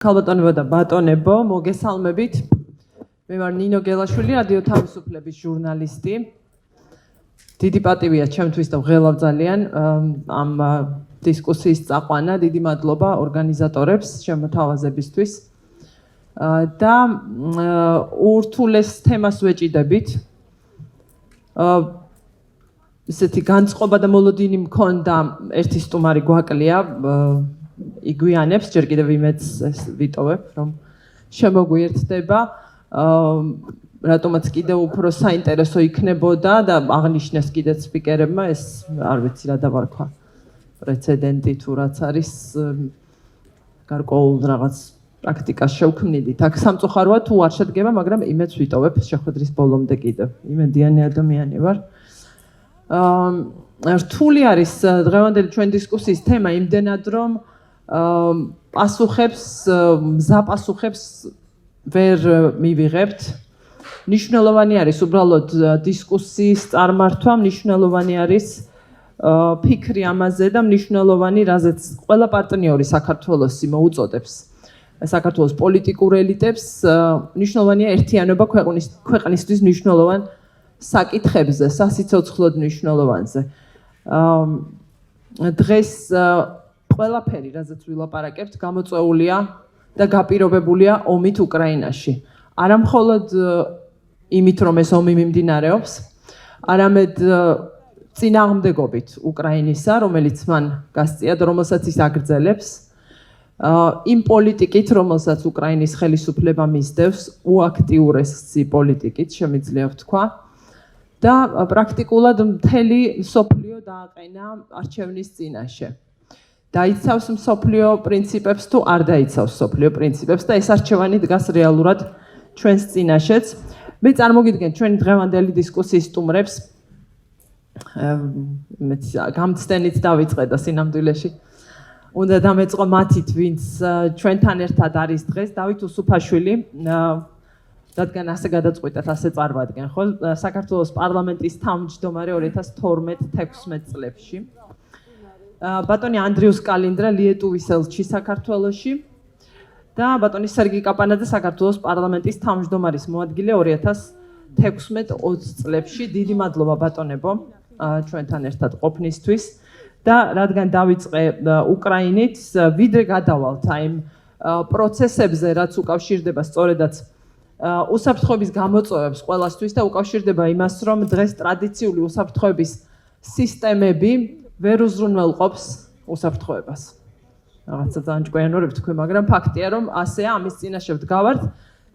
ქალბატონებო და ბატონებო, მოგესალმებით. მე ვარ ნინო გელაშვილი, რადიო თავისუფლების ჟურნალისტი. დიდი პატივია ჩემთვის და ვღელავ ძალიან ამ დისკუსიის წაყვანა. დიდი მადლობა ორგანიზატორებს შემოთავაზებისთვის. და ურთულეს თემას ვეჭიდებით. ისეთი განწყობა და მოლოდინი მქონდა, ერთი სტუმარი გვაკლია, იგვიანებს, ჯერ კიდევ იმედს ვიტოვებ, რომ შემოგვიერთდება, რატომაც კიდევ უფრო საინტერესო იქნებოდა და აღნიშნეს კიდეც სპიკერებმა, ეს არ ვიცი რა დავარქვა, პრეცედენტი თუ რაც არის, გარკვეულ რაღაც პრაქტიკას შევქმნიდით. აქ სამწუხაროა თუ არ შედგება, მაგრამ იმედს ვიტოვებ შეხვედრის ბოლომდე კიდევ. იმედიანი ადამიანი ვარ. რთული არის დღევანდელი ჩვენ დისკუსიის თემა იმდენად, რომ მზაპასუხებს ვერ მივიღებთ. მნიშვნელოვანი არის უბრალოდ დისკუსიის წარმართვა, მნიშვნელოვანი არის ფიქრი ამაზე და მნიშვნელოვანი, რაზეც ყველა პარტნიორი საქართველოსი მოუწოდებს საქართველოს პოლიტიკურ ელიტებს, მნიშვნელოვანია ერთიანობა ქვეყნისთვის მნიშვნელოვან საკითხებზე, სასიცოცხლოდ მნიშვნელოვანზე. დღეს ყველაფერი, რაზეც ვილაპარაკებთ, გამოწვეულია და გაპირობებულია ომით უკრაინაში. არა მხოლოდ იმით, რომ ეს ომი მიმდინარეობს, არამედ წინააღმდეგობით უკრაინისა, რომელიც მან გასწია და რომელსაც ის აგრძელებს, იმ პოლიტიკით, რომელსაც უკრაინის ხელისუფლება მისდევს, უაქტიურესი პოლიტიკით, შემიძლია ვთქვა. და პრაქტიკულად მთელი მსოფლიო დააყენა არჩევნის წინაშე. დაიცავს მსოფლიო პრინციპებს თუ არ დაიცავს მსოფლიო პრინციპებს და ეს არჩევანი დგას რეალურად ჩვენს წინაშეც. მე წარმოგიდგენთ ჩვენი დღევანდელი დისკუსიის სტუმრებს. გამცდენით დავიწყე და სინამდვილეში უნდა დამეწყო მათით, ვინც ჩვენთან ერთად არის დღეს, დავით უსუფაშვილი. რადგან ასე გადაწყვიტეთ, ასე წარმოვადგენ, ხო? საქართველოს პარლამენტის თავმჯდომარე 2012-16 წლებში. ბატონი ენდრიუს კალინდრა ლიეტუვის ელჩი საქართველოში და ბატონი სერგი კაპანაძე საქართველოს პარლამენტის თავმჯდომარის მოადგილე 2016-20 წლებში. დიდი მადლობა ბატონებო ჩვენთან ერთად ყოფნისთვის და რადგან დავიწყე უკრაინით, ვიდრე გადავალთ იმ პროცესებზე, რაც უკავშირდება სწორედაც უსაფრთხოების გამოწვევებს ყველასთვის და უკავშირდება იმას, რომ დღეს ტრადიციული უსაფრთხოების სისტემები ვერ უზრუნველყოფს უსაფრთხოებას. რაღაცა ძალიან ჭკვიანური ვთქვი, მაგრამ ფაქტია, რომ ასეა, ამის წინაშე ვდგავართ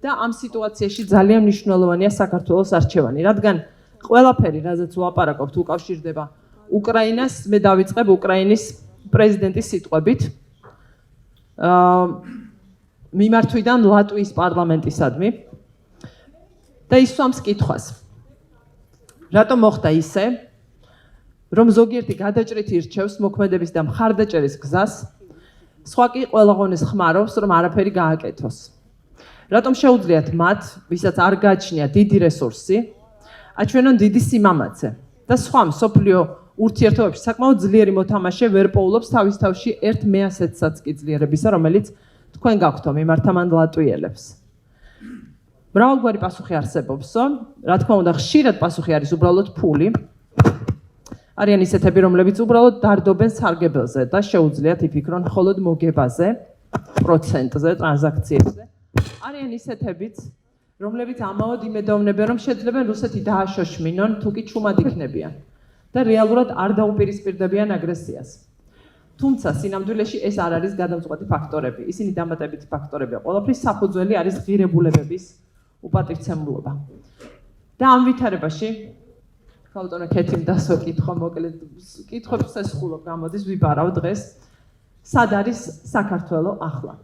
და ამ სიტუაციაში ძალიან მნიშვნელოვანია საქართველოს არჩევანი, რადგან ყველაფერი, რაზეც ვლაპარაკობთ, უკავშირდება უკრაინას. მე დავიწყებ უკრაინის პრეზიდენტის სიტყვებით მიმართვიდან ლატვიის პარლამენტისადმი და ის სვამს კითხვას. რატომ მოხდა ისე, რომ ზოგიერთი გადაჭრით ირჩევს მოქმედების და მხარდაჭერის გზას, სხვა კი ყველაღონეს ხმარობს, რომ არაფერი გააკეთოს. რატომ შეუძლიათ მათ, ვისაც არ გააჩნიათ დიდი რესურსი, აჩვენონ დიდი სიმამაცე და სხვა მსოფლიო ურთიერთობებში საკმაოდ ძლიერი მოთამაშე ვერ პოულობს თავის თავში ერთ მეასეთსაც კი ძლიერებისა, რომელიც თქვენ გაქვთ მიმართამან ლატვიელებს. მრავალგვარი პასუხი არსებობს, რა თქმა უნდა, ხშირად პასუხი არის უბრალოდ ფული. არიან ისეთები, რომლებიც უბრალოდ დარდობენ სარგებელზე და შეუძლიათ იფიქრონ მხოლოდ მოგებაზე, პროცენტზე, ტრანზაქციებზე. არიან ისეთებიც, რომლებიც ამაოდ იმედოვნებენ, რომ შეძლებენ რუსეთი დააშოშმინონ, თუ კი ჩუმად იქნებიან და რეალურად არ დაუპირისპირდებიან აგრესიას. თუმცა სინამდვილეში ეს არ არის გადამწყვეტი ფაქტორები. ისინი დამატებითი ფაქტორებია. ყველაფრის საფუძველი არის ღირებულებების უპატივცემულობა. და ამ ვითარებაში ქალბატონო ქეთიმ დასო კითხვა მოკლედ კითხვებს ესხულობ, გამოდის ვიბარავ დღეს. სად არის საქართველო ახლა?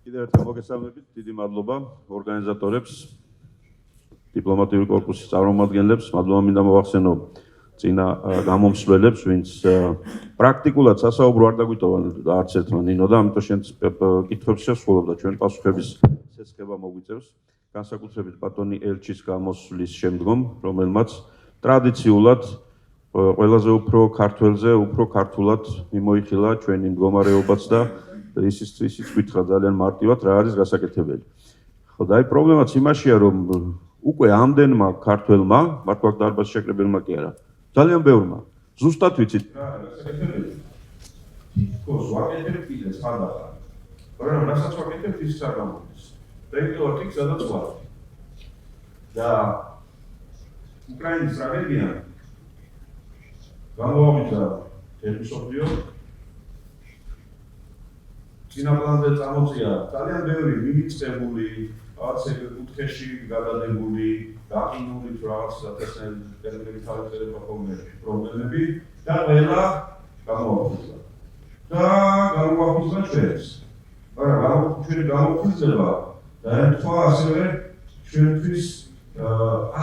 კიდევ ერთხელ მოგესალმებით, დიდი მადლობა ორგანიზატორებს, დიპლომატიური კორპუსის წარმომადგენლებს, მადლობა მინდა მოვახსენო წინა გამომსვლელებს, ვინც პრაქტიკულად სასაუბრო არ დაგვიტოვან არც ერთმა ნინო და ამიტომ შენც კითხვებს შევსრულობ და ჩვენ პასუხების სესხება მოგვიწევს, განსაკუთრებით ბატონი ელჩის გამოსვლის შემდგომ, რომელმაც ტრადიციულად ყველაზე უფრო ქართველზე, უფრო ქართულად მიმოიხილა ჩვენი მდგომარეობაც და ისიც გითხრა ძალიან მარტივად რა არის გასაკეთებელი. ხო და აი პრობლემაც იმაშია რომ უკვე ამდენმა ქართველმა, მართლა დარბაზ შეკრებელმა კი არა, ძალიან ბევრმა ზუსტად ვიცით რა არის გასაკეთებელი. თითქოს ვაკეთებ კიდე ხანდახან. მაგრამ რასაც ვაკეთებ ის არ გამოდის. და იმიტომ იქ სადაც ვარ. და უკრაინის ტრაგედია გამოვიდა ელჩი წინა პლანზე წამოწია ძალიან ბევრი მივიწყებული, რაღაც კუთხეში გადადებული, გაყინული რაღაც ტერმინები თავისუფლება ხოლმე პრობლემები და ყველა გამოაქვეყნა. და გამოაქვეყნა ჩვენს. მაგრამ ჩვენი გამოქვეყნება დაემთხვა ასევე ჩვენთვის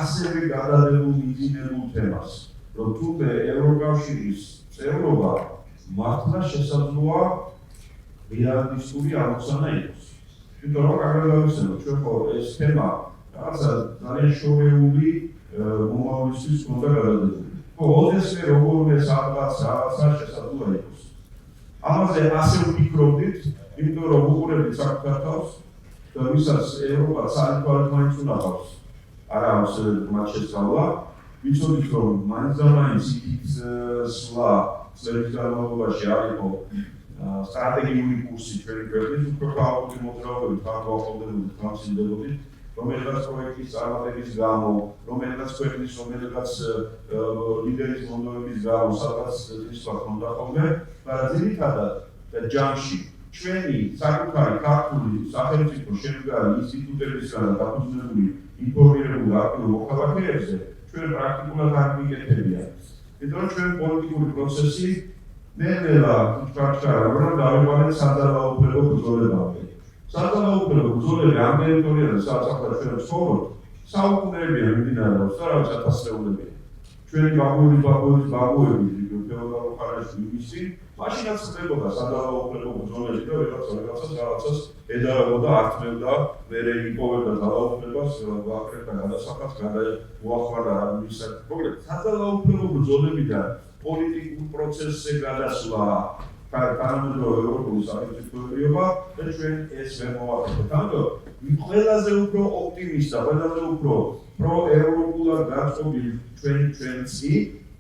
ასევე გადადებულ მიძინებულ თემას, რომ თუნდაც ევროკავშირის წევრობა მართლა შესაძლოა რეალისტური ამოცანა იყოს. იმიტომ რომ აღარ ჩვენ ხო ეს თემა რაღაცა ძალიან შორეული მომავლისთვის უნდა გადადებული. ხო, ოდესმე როგორმე რაღაცა შესაძლოა იყოს. ამაზე ასე ვფიქრობდით, იმიტომ რომ უყურებთ საკუთარ თავს და ვისაც ევროპა საერთოდ მაინც უნდა ყავს. არა ამასე მათ შესწავლა, ვიცოდით რომ მაინც და მაინც იქით სვლა წლების განმავლობაში არ იყო სტრატეგიული კურსი ჩვენი ქვეყნის, უფრო ხალხური მოძრაობებით ხალხობდებოდით, ხალხსინდებოდით, რომელიღაც პროექტის წარმატების გამო, რომელიღაც ქვეყნის, რომელიღაც ლიდერის მონდომების გამო, სადაც ისვა ჰქონდა ხოლმე, მაგრამ ძირითადად და ჯამში ჩვენი საკუთარი ქართული სახელმწიფო შემდგარი ინსტიტუტებისგან დაფუძნებული ინფორმირებული აქტიური მოქალაქეებზე ჩვენ პრაქტიკულად არ მიკეთებია. იმიტომ რომ ჩვენ პოლიტიკური პროცესი ნელ-ნელა ჩქარჩქარა დავიყვანეთ სადავაუფლებო ბრძოლებამდე. სადავაუფლებო ბრძოლები ამ ტერიტორიაზე სადაც ჩვენ ვცხოვრობთ, საუკუნეებია მიმდინარეობს და რაღაც ათასწლეულებია. ჩვენი ბაბუები ფეოდალურ ხანაში მისი მაშინაც ხდებოდა სადავაუფლებო ბრძოლები და რაღაცას ედავებოდა, ართმევდა, მერე იპოვებდა დავაუფლებას, ვაკრებდა გადასახადს, მოახმარდა მის პროგრამას. სადავაუფლებო ბრძოლებიდან პოლიტიკურ პროცესზე გადასვლა, თანამედროვე ევროპული სახელმწიფოებრიობა და ჩვენ ეს ვერ მოვაკეთებთ. ამიტომ ყველაზე უფრო ოპტიმისტა, ყველაზე უფრო პროევროპულად გაწყობილი ჩვენცი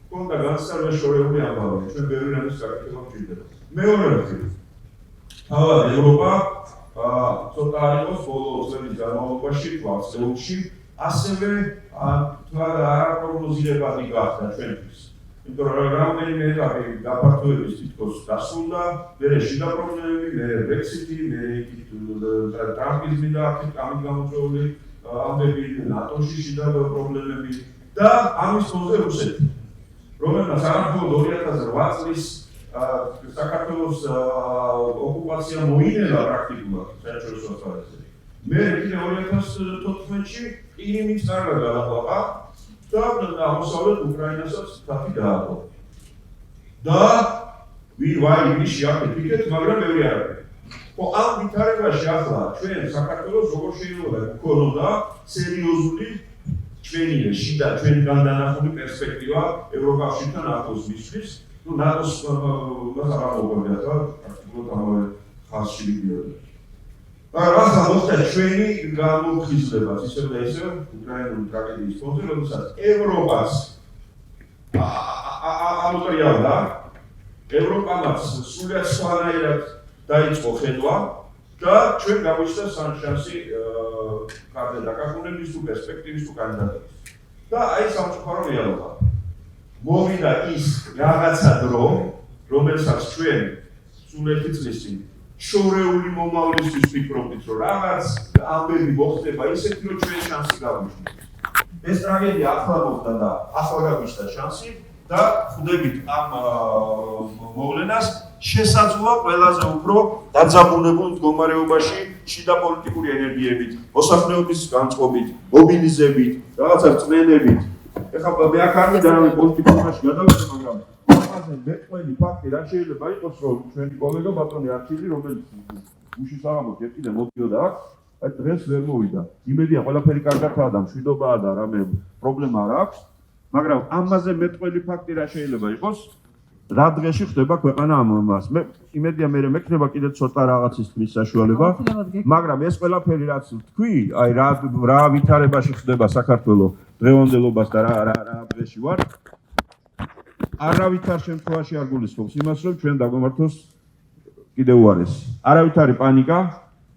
კონდა განსაზღვრა შორეული ამბავი. ჩვენ ბევრი რამის გაკეთება გვჭირდება. მეორე მხრივ, თავად ევროპა ცოტა იყოს ბოლო წლების განმავლობაში, წლებში, ასევე არაპროგნოზირებადი გახდა ჩვენთვის. იმიტომ რომ რამდენიმე ეტაპი გაფართოების თითქოს დასრულდა, მერე შიდა პრობლემები, მერე ბრექსიტი, მერე ტრამპიზმი და ამით გამოწვეული ამბები, ნატოში შიდა პრობლემები და ამის ფონზე რუსეთი. რომელმაც არამხოლოდ 2008 წლის საქართველოს ოკუპაცია მოინერა პრაქტიკულად საერთაშორისო ასპარეზზე. მე კიდე 2014-ში იმით კარგად გადაყვაყა და აღმოსავლეთ უკრაინასაც თათი დააყო. და ვიში აკეთეთ, მაგრამ ბევრი არაფერი. ხო, ამ ვითარებაში ახლა ჩვენ საქართველოს როგორ შეიძლება გქონოდა სერიოზული ჩვენი შიდა ჩვენი განდანახული პერსპექტივა ევროკავშირთან ახლოს მისთვის, ну ნატოს მასალა და პრაქტიკულად ამავე ხაზში მიდიოდა. და რაღაცა მოხდა ჩვენი გამოფხიზლებას ისევ და ისევ უკრაინული ტრაგედიის ფონზე, როდესაც ევროპას ამოწრიალდა, ევროპამაც სულიად სხვანაირად დაიწყო ხედვა და ჩვენ გამოჩნდა შანსი კარგად დაკარგუნების თუ პერსპექტივის თუ კანდიდატების. და აი სამწუხარო რეალობა. მოვიდა ის რაღაცა დრო, რომელსაც ჩვენ სულ ერთი წლის წინ შორეული მომავლისთვის ვფიქრობდით, რომ რაღაც ამბები მოხდება ისეთი, რომ ჩვენ შანსი გავიჩინოთ. ეს ტრაგედია ახლა მოხდა და ახლა გავიჩნდა შანსი და ხვდებით ამ მოვლენას შესაძლოა ყველაზე უფრო დაძაბუნებულ მდგომარეობაში შიდა პოლიტიკური ენერგიებით, მოსახლეობის განწყობით, მობილიზებით, რაღაცა რწმენებით. ეხლა მე აქ არ მინდა რამე პოლიტიკაში გადავიდე, მაგრამ ამაზე მეტყველი ფაქტი რა შეიძლება იყოს, რომ ჩვენი კოლეგა ბატონი არქილი, რომელიც უშის აღამოთ ერთიდან მოდიოდა აქ, აი დღეს ვერ მოვიდა. იმედია ყველაფერი კარგადაა და მშვიდობაა და რამე პრობლემა არ აქვს, მაგრამ ამაზე მეტყველი ფაქტი რა შეიძლება იყოს, რა დღეში ხდება ქვეყანა ამას. მე იმედია მე მექნება კიდე ცოტა რაღაცისთვის საშუალება, მაგრამ ეს ყველაფერი რაც თქვი, აი რა ვითარებაში ხდება საქართველოს დღევანდელობას და რა დღეში ვარ, არავითარ შემთხვევაში არ გულისხმობს იმას, რომ ჩვენ დაგვემართოს კიდევ უარესი. არავითარი პანიკა,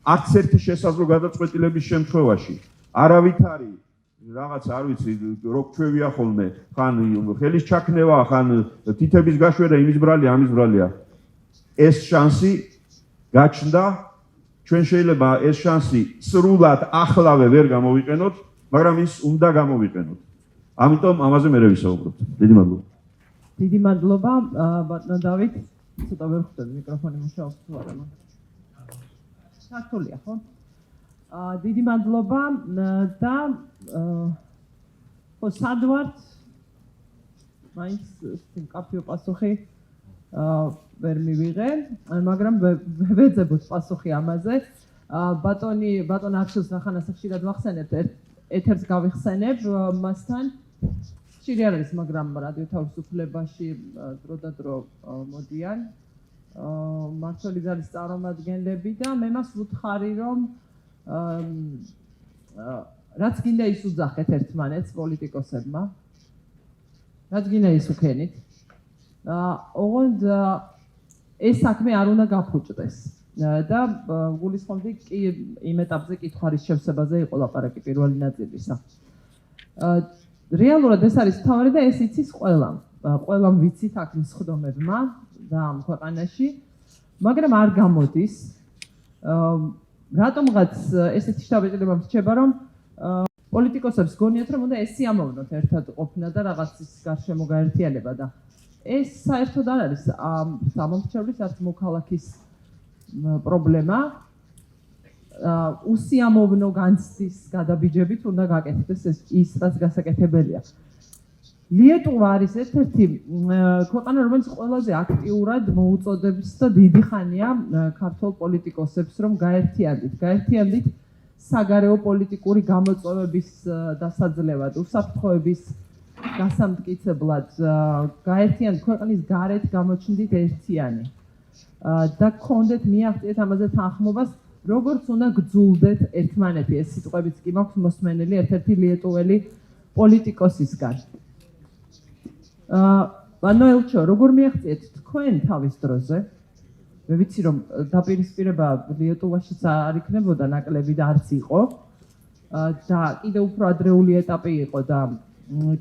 არც ერთი შესაძლო გადაწყვეტილების შემთხვევაში, არავითარი რაღაც არ ვიცი, რო ჩვევია ხოლმე, ხან ხელის ჩაქნევა, ხან თითების გაშვერა, იმის ბრალია, ამის ბრალია. ეს შანსი გაჩნდა, ჩვენ შეიძლება ეს შანსი სრულად ახლავე ვერ გამოვიყენოთ, მაგრამ ის უნდა გამოვიყენოთ. ამიტომ ამაზე მე ვისაუბრობ. დიდი მადლობა. დიდი მადლობა, ბატონო დავით. ცოტა ვერ ხვდები მიკროფონი მუშაობს თუ არა. საქართველოა, ხო? დიდი მადლობა და ხო სად ვართ? მაინც კაფეო პასუხი ვერ მივიღე, მაგრამ ვეძებოთ პასუხი ამაზე. ბატონ არჩილს ახანას ხშირად ვახსენებ, ეთერს გავიხსენებ მასთან. ხშირი არ არის, მაგრამ რადიო თავისუფლებაში დრო და დრო მოდიან მმართველი ძალის წარმომადგენლები და მე მას ვუთხარი, რომ რაც გინდა ის უძახეთ ერთმანეთს პოლიტიკოსებმა, რაც გინდა ის უქენით. ოღონდ ეს საქმე არ უნდა გაფუჭდეს და გულისხმობდი კი იმ ეტაპზე კითხვის შევსებაზე იყო ლაპარაკი პირველი ნაწილისა. რეალურად ეს არის თავი და ეს იცის ყველამ ვიცით აქ მსხდომებმა და ამ ქვეყანაში, მაგრამ არ გამოდის. რატომღაც ესეთი შთაბეჭდილება მრჩება, რომ პოლიტიკოსებს გონიათ, რომ უნდა ესიამოვნოთ ერთად ყოფნა და რაღაცის გარშემო გაერთიანება და ეს საერთოდ არ არის სამომრჩევლის არც მოქალაქის პრობლემა. უსიამოვნო განცდის გადაბიჯებით უნდა გაკეთდეს ის, რაც გასაკეთებელია. ლიეტუვა არის ერთ-ერთი ქვეყანა, რომელიც ყველაზე აქტიურად მოუწოდებს და დიდი ხანია ქართულ პოლიტიკოსებს, რომ გაერთიანდით საგარეო პოლიტიკური გამოწვევების დასაძლევად, უსაფრთხოების გასამტკიცებლად, გაერთიანდით ქვეყნის გარეთ გამოჩნდით ერთიანი და გქონდეთ მიაღწიეთ ამაზე თანხმობას, როგორც უნდა გძულდეთ ერთმანეთი. ეს სიტყვებიც კი მაქვს მოსმენელი ერთ-ერთი ლიეტუველი პოლიტიკოსისგან. ბანო ელჩო, როგორ მიაღწიეთ თქვენ თავის დროზე? მე ვიცი, რომ დაპირისპირება ლიეტუვაშიც არ იქნებოდა ნაკლები და არც იყო და კიდევ უფრო ადრეული ეტაპი იყო და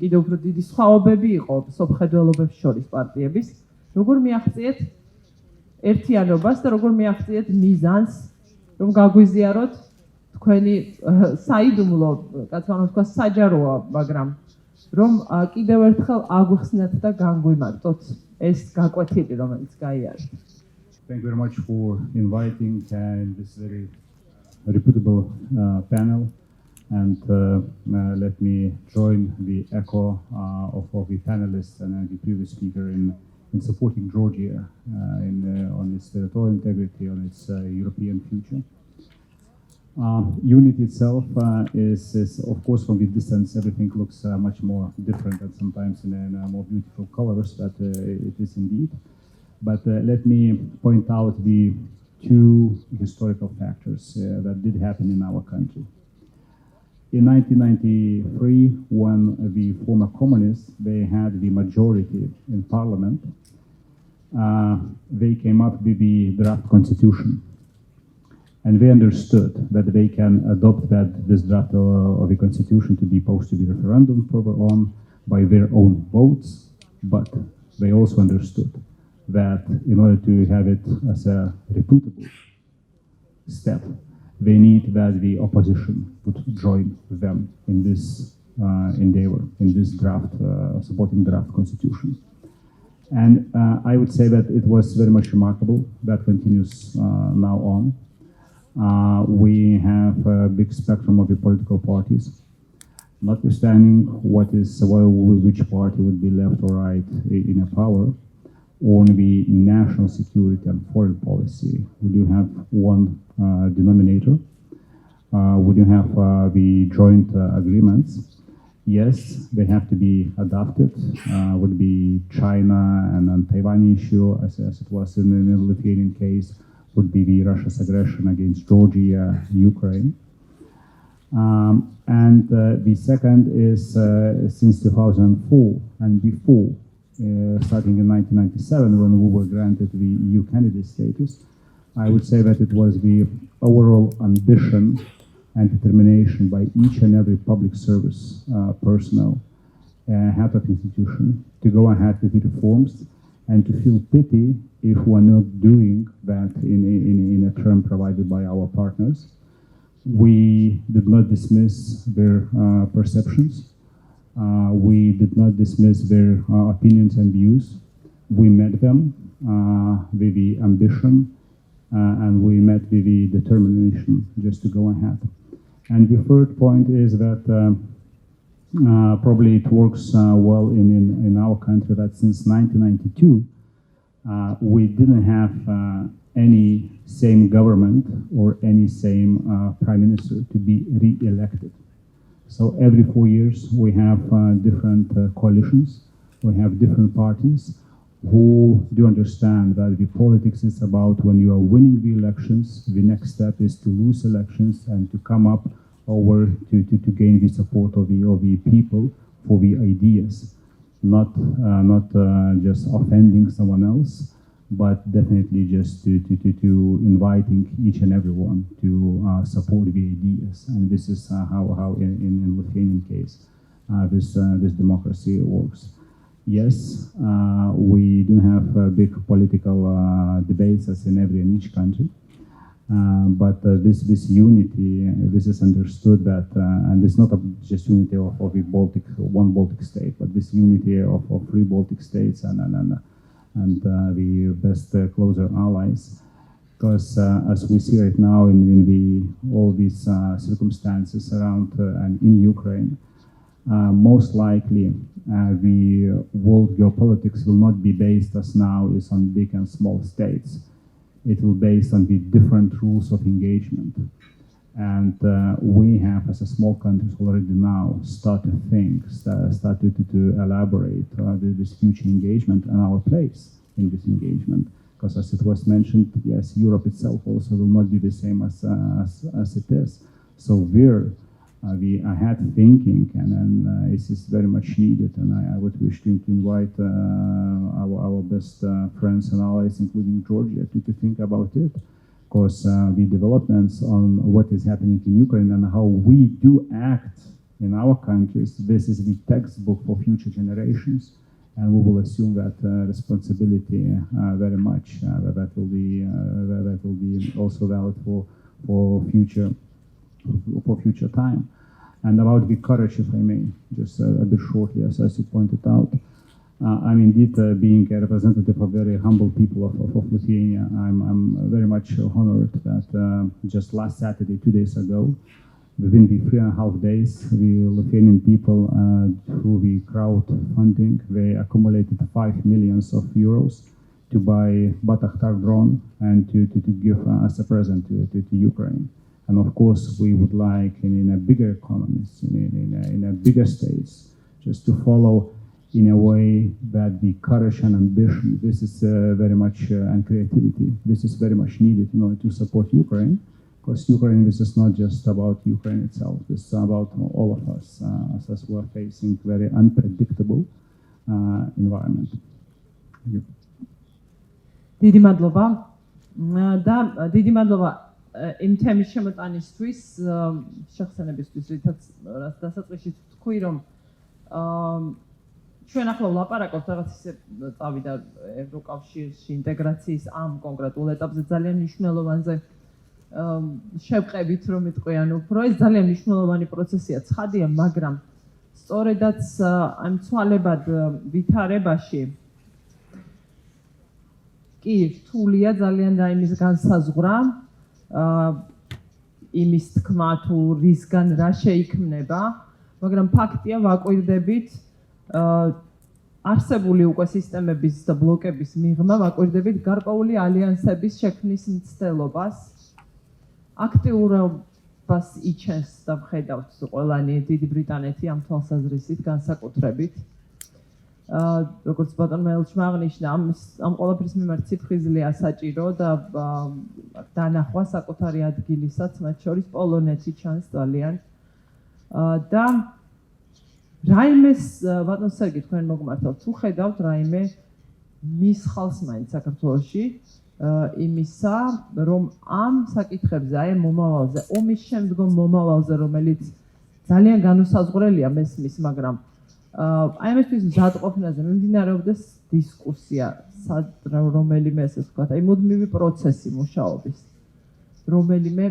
კიდევ უფრო დიდი სხვაობები იყო სოფხედველობებს შორის პარტიების. როგორ მიაღწიეთ ერთიანობას და როგორ მიაღწიეთ მიზანს, რომ გაგვიზიაროთ თქვენი საიდუმლო, კაცმანო თქვა საჯაროა, მაგრამ რომ კიდევ ერთხელ აგვიხსნათ და განგვიმარტოთ ეს გაკვეთილი, რომელიც გაიარეთ. Thank you very much for inviting this very reputable panel, and let me join the echo of the panelists and the previous speaker in supporting Georgia on its territorial integrity, on its European future. Unity itself is, of course, from the distance, everything looks much more different and sometimes in more beautiful colors, but it is indeed. But let me point out the two historical factors that did happen in our country. In 1993, when the former communists, they had the majority in parliament, they came up with the draft constitution. And they understood that they can adopt this draft of the constitution to be posed to the referendum on by their own votes, but they also understood that in order to have it as a reputable step, they need that the opposition would join them in this endeavor, in this draft, supporting draft constitution. And I would say that it was very much remarkable. That continues now on. We have a big spectrum of the political parties, notwithstanding which party would be left or right in a power. On the national security and foreign policy, we do have one denominator. We do have the joint agreements, Yes, they have to be adapted. Would be China and then Taiwan issue, as it was in the Lithuanian case, would be the Russia's aggression against Georgia, Ukraine. And the second is since 2004 and before, starting in 1997 when we were granted the EU candidate status, I would say that it was the overall ambition and determination by each and every public service personnel, head of institution, to go ahead with the reforms and to feel pity if we're not doing that in a term provided by our partners. We did not dismiss their perceptions. We did not dismiss their opinions and views. We met them with the ambition and we met with the determination just to go ahead. And the third point is that probably it works well in our country that since 1992 we didn't have any same government or any same prime minister to be re-elected. So every 4 years we have different coalitions, we have different parties who do understand that the politics is about when you are winning the elections, the next step is to lose elections and to come up over to gain the support of the people for the ideas, not just offending someone else, but definitely just to inviting each and everyone to support the ideas. And this is how in Lithuanian case this democracy works. Yes, we do have big political debates as in each country, but this unity, this is understood that, and it's not just unity of the one Baltic state, but this unity of 3 Baltic states and the best closer allies, because as we see right now in all these circumstances around and in Ukraine, most likely the world geopolitics will not be based as now is on big and small states. It will be based on the different rules of engagement. And we have, as a small countries, already now started to elaborate this future engagement and our place in this engagement. Because as it was mentioned, yes, Europe itself also will not be the same as it is. So the ahead thinking and this is very much needed. And I would wish to invite our best friends and allies, including Georgia, to think about it. Because the developments on what is happening in Ukraine and how we do act in our countries, this is the textbook for future generations, and we will assume that responsibility very much that will be also valid for future time. And about the courage, if I may, just a bit shortly, as you pointed out. I'm indeed being a representative of very humble people of Lithuania. I'm very much honored that just last Saturday, 2 days ago, within the 3.5 days, the Lithuanian people, through the crowdfunding, they accumulated 5 million euros to buy Batakhtar drone and to give as a present to Ukraine. And of course, we would like in a bigger economies, in a bigger states, just to follow in a way that the courage and ambition, this is very much, and creativity, this is very much needed in order to support Ukraine, because Ukraine, this is not just about Ukraine itself, this is about all of us, as we're facing very unpredictable environment. დიდი მადლობა და დიდი მადლობა იმ თემის შემოტანისთვის, შეხსენებისთვის, რითაც დასაწყისში თქვი, რომ ჩვენ ახლა ვლაპარაკობთ რაღაც ისე წავიდა ევროკავშირში ინტეგრაციის ამ კონკრეტულ ეტაპზე ძალიან მნიშვნელოვანზე შევყევით, რომ იტყვი, ანუ უფრო ეს ძალიან მნიშვნელოვანი პროცესია, ცხადია, მაგრამ სწორედაც ამ ცვალებად ვითარებაში კი რთულია ძალიან რაიმის განსაზღვრა, იმის თქმა თუ რისგან რა შეიქმნება, მაგრამ ფაქტია ვაკვირდებით არსებული უკვე სისტემების და ბლოკების მიღმა, ვაკვირდებით გარკვეული ალიანსების შექმნის მცდელობას, აქტიურ ბას იჩენს და ვხედავთ ყველანი დიდი ბრიტანეთი ამ თვალსაზრისით განსაკუთრებით. როგორც ბატონმა ელჩმა აღნიშნა, ამ ყველაფრის მიმართ სიფხიზლეა საჭირო და დანახვა საკუთარი ადგილისაც, მათ შორის პოლონეთი ჩანს ძალიან. და რაიმეს ბატონ სერგი თქვენ მოგმართავთ, თუ ხედავთ რაიმე მის ხალხს მაინც საქართველოში იმისა, რომ ამ საკითხებზე, აი მომავალზე, ომის შემდგომ მომავალზე, რომელიც ძალიან განუსაზღვრელია მესმის, მაგრამ აი ამისთვის მზადყოფნაზე მიმდინარეობდეს დისკუსია, რომელიმე ესე ვთქვათ, აი მუდმივი პროცესი მუშაობის, რომელიმე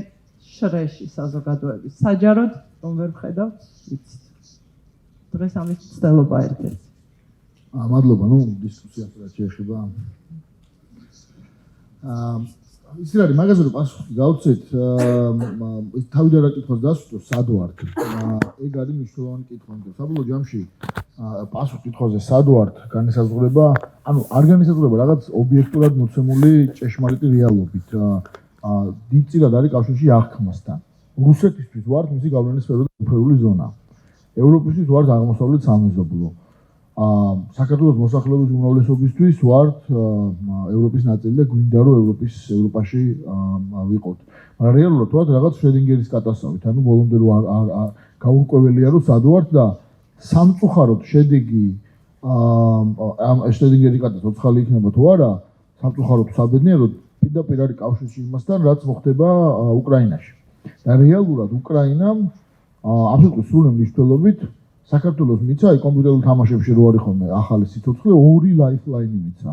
შრეში საზოგადოების. საჯაროდ რომ ვერ ვხედავთ, ვიცით. დღეს ამის ცდელობა ერთ-ერთი. მადლობა, დისკუსიას რაც შეეხება. ის არის მაგაზე რომ პასუხი გავცეთ, თავიდან რა კითხავს დასვიტო, სად ვართ? ეგ არის მნიშვნელოვანი კითხვა, იმიტომ საბოლოო ჯამში პასუხი კითხვაზე სად ვართ განისაზღვრება, არ განისაზღვრება რაღაც ობიექტურად მოცემული ჭეშმარიტი რეალობით. დიდწილად არის კავშირში აღქმასთან. რუსეთისთვის ვართ მისი გავლენის სფერო და უფერული ზონა. ევროპისთვის ვართ აღმოსავლეთ სამეზობლო. საქართველოს მოსახლეობის უმრავლესობისთვის ვართ ევროპის ნაწილი და გვინდა რომ ევროპაში ვიყოთ. მაგრამ რეალურად ვართ რაღაც შრედინგერის კატასტროფით, ბოლომდე რომ გაურკვეველია რომ სად ვართ და სამწუხაროდ შედეგი ამ შრედინგერის კატასტროფის ხალი იქნება თუ არა, სამწუხაროდ საბედნიეროდ პირდაპირ არის კავშირში იმასთან, რაც მოხდება უკრაინაში. და რეალურად უკრაინამ აბსოლუტურად სრული მნიშვნელობით საქართველოს მიცა, აი კომპიუტერულ თამაშებში რო არის ხოლმე ახალი სიცოცხლე, ორი ლაიფლაინი მიცა.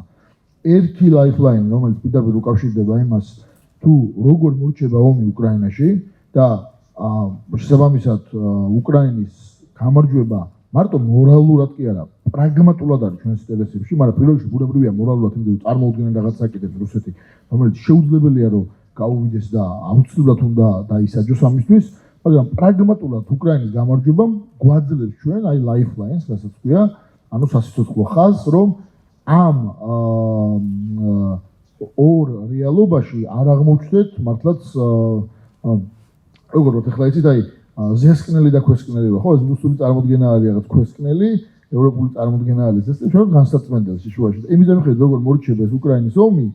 ერთი ლაიფლაინი, რომელიც პირდაპირ უკავშირდება იმას, თუ როგორ მორჩება ომი უკრაინაში და შესაბამისად უკრაინის გამარჯვება მარტო მორალურად კი არა, პრაგმატულად არის ჩვენს ინტერესებში, მაგრამ პირველ რიგში ბუნებრივია მორალურად, იმიტომ რომ წარმოუდგენელ რაღაც საკითხებს რუსეთი, რომელიც შეუძლებელია რომ გაუვიდეს და აუცილებლად უნდა დაისაჯოს ამისთვის. მაგრამ პრაგმატულად უკრაინის გამარჯვებამ გვაძლევს ჩვენ აი ლაიფლაინს, რასაც ქვია, სასიცოცხლო ხაზს, რომ ამ ორ რეალობაში არ აღმოჩნდეთ მართლაც როგორ ვთქვათ, ახლა იცით აი ზესკნელი და ქვესკნელი, ხო, ეს რუსული წარმოდგენა არის რაღაც ქვესკნელი, ევროპული წარმოდგენა არის ზესკნელი, ჩვენ განსაცმელია შუაში. იმის მიხედვით როგორ მორჩება ეს უკრაინის ომი,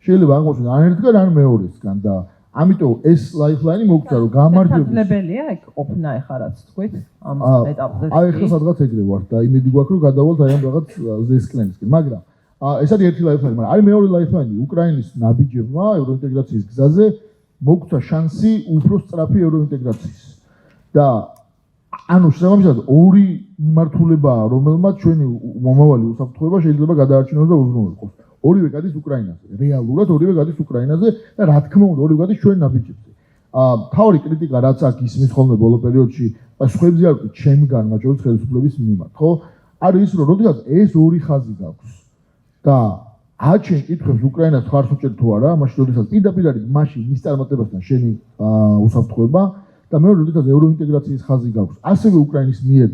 შეიძლება აღმოჩნდეს ან ერთგან ან მეორესგან და ამიტომ ეს ლაიფლაინი მოგწა რომ გამარჯვების შესაძლებელია ეგ ყოფნა ეხლა რაც თქვით ამ ეტაპზე. აი ეხლა სადღაც ეგრე ვართ და იმედი გვაქვს რომ გადავალთ აი ამ რაღაც ზესკნელისკენ, მაგრამ ეს არის ერთი ლაიფლაინი, მაგრამ არის მეორე ლაიფლაინი უკრაინის ნაბიჯებმა ევროინტეგრაციის გზაზე მოგწა შანსი უფრო სწრაფი ევროინტეგრაციის. და შესაბამისად ორი მიმართულებაა, რომელმაც ჩვენი მომავალი უსაფრთხოება შეიძლება გადაარჩინოს და უზრუნველყოს. ორივე გადის უკრაინაზე, რეალურად ორივე გადის უკრაინაზე და რა თქმა უნდა ორივე გადის ჩვენ ნაბიჯებზე. თავი კრიტიკა რაც აქ ისმის ხოლმე ბოლო პერიოდში, სხვებზე არ ვთქვი, ჩემგან, მათ შორის ხელისუფლების მიმართ, ხო? არის ის რომ როდესაც ეს ორი ხაზი გაქვს და აჩენ კითხებს უკრაინას ხარს უჭერ თუ არა, მაშინ როდესაც პირდაპირ არის მაშინ მის წარმატებასთან შენი უსაფრთხოება და მეორე როდესაც ევროინტეგრაციის ხაზი გაქვს, ასევე უკრაინის მიერ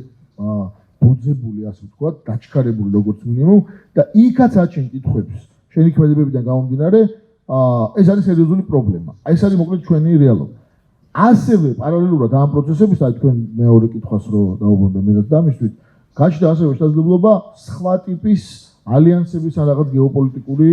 ბოძებული, ასე ვთქვათ, დაჩქარებული როგორც მინიმუმ და იქაც აჩენ კითხვებს შენი ქმედებებიდან გამომდინარე, ეს არის სერიოზული პრობლემა. ეს არის მოკლედ ჩვენი რეალობა. ასევე პარალელურად ამ პროცესებისთან თქვენ მეორე კითხვას რო დაუბრუნდე მე რაც დამისვით, გაჩნდა ასევე შესაძლებლობა სხვა ტიპის ალიანსების ან რაღაც გეოპოლიტიკური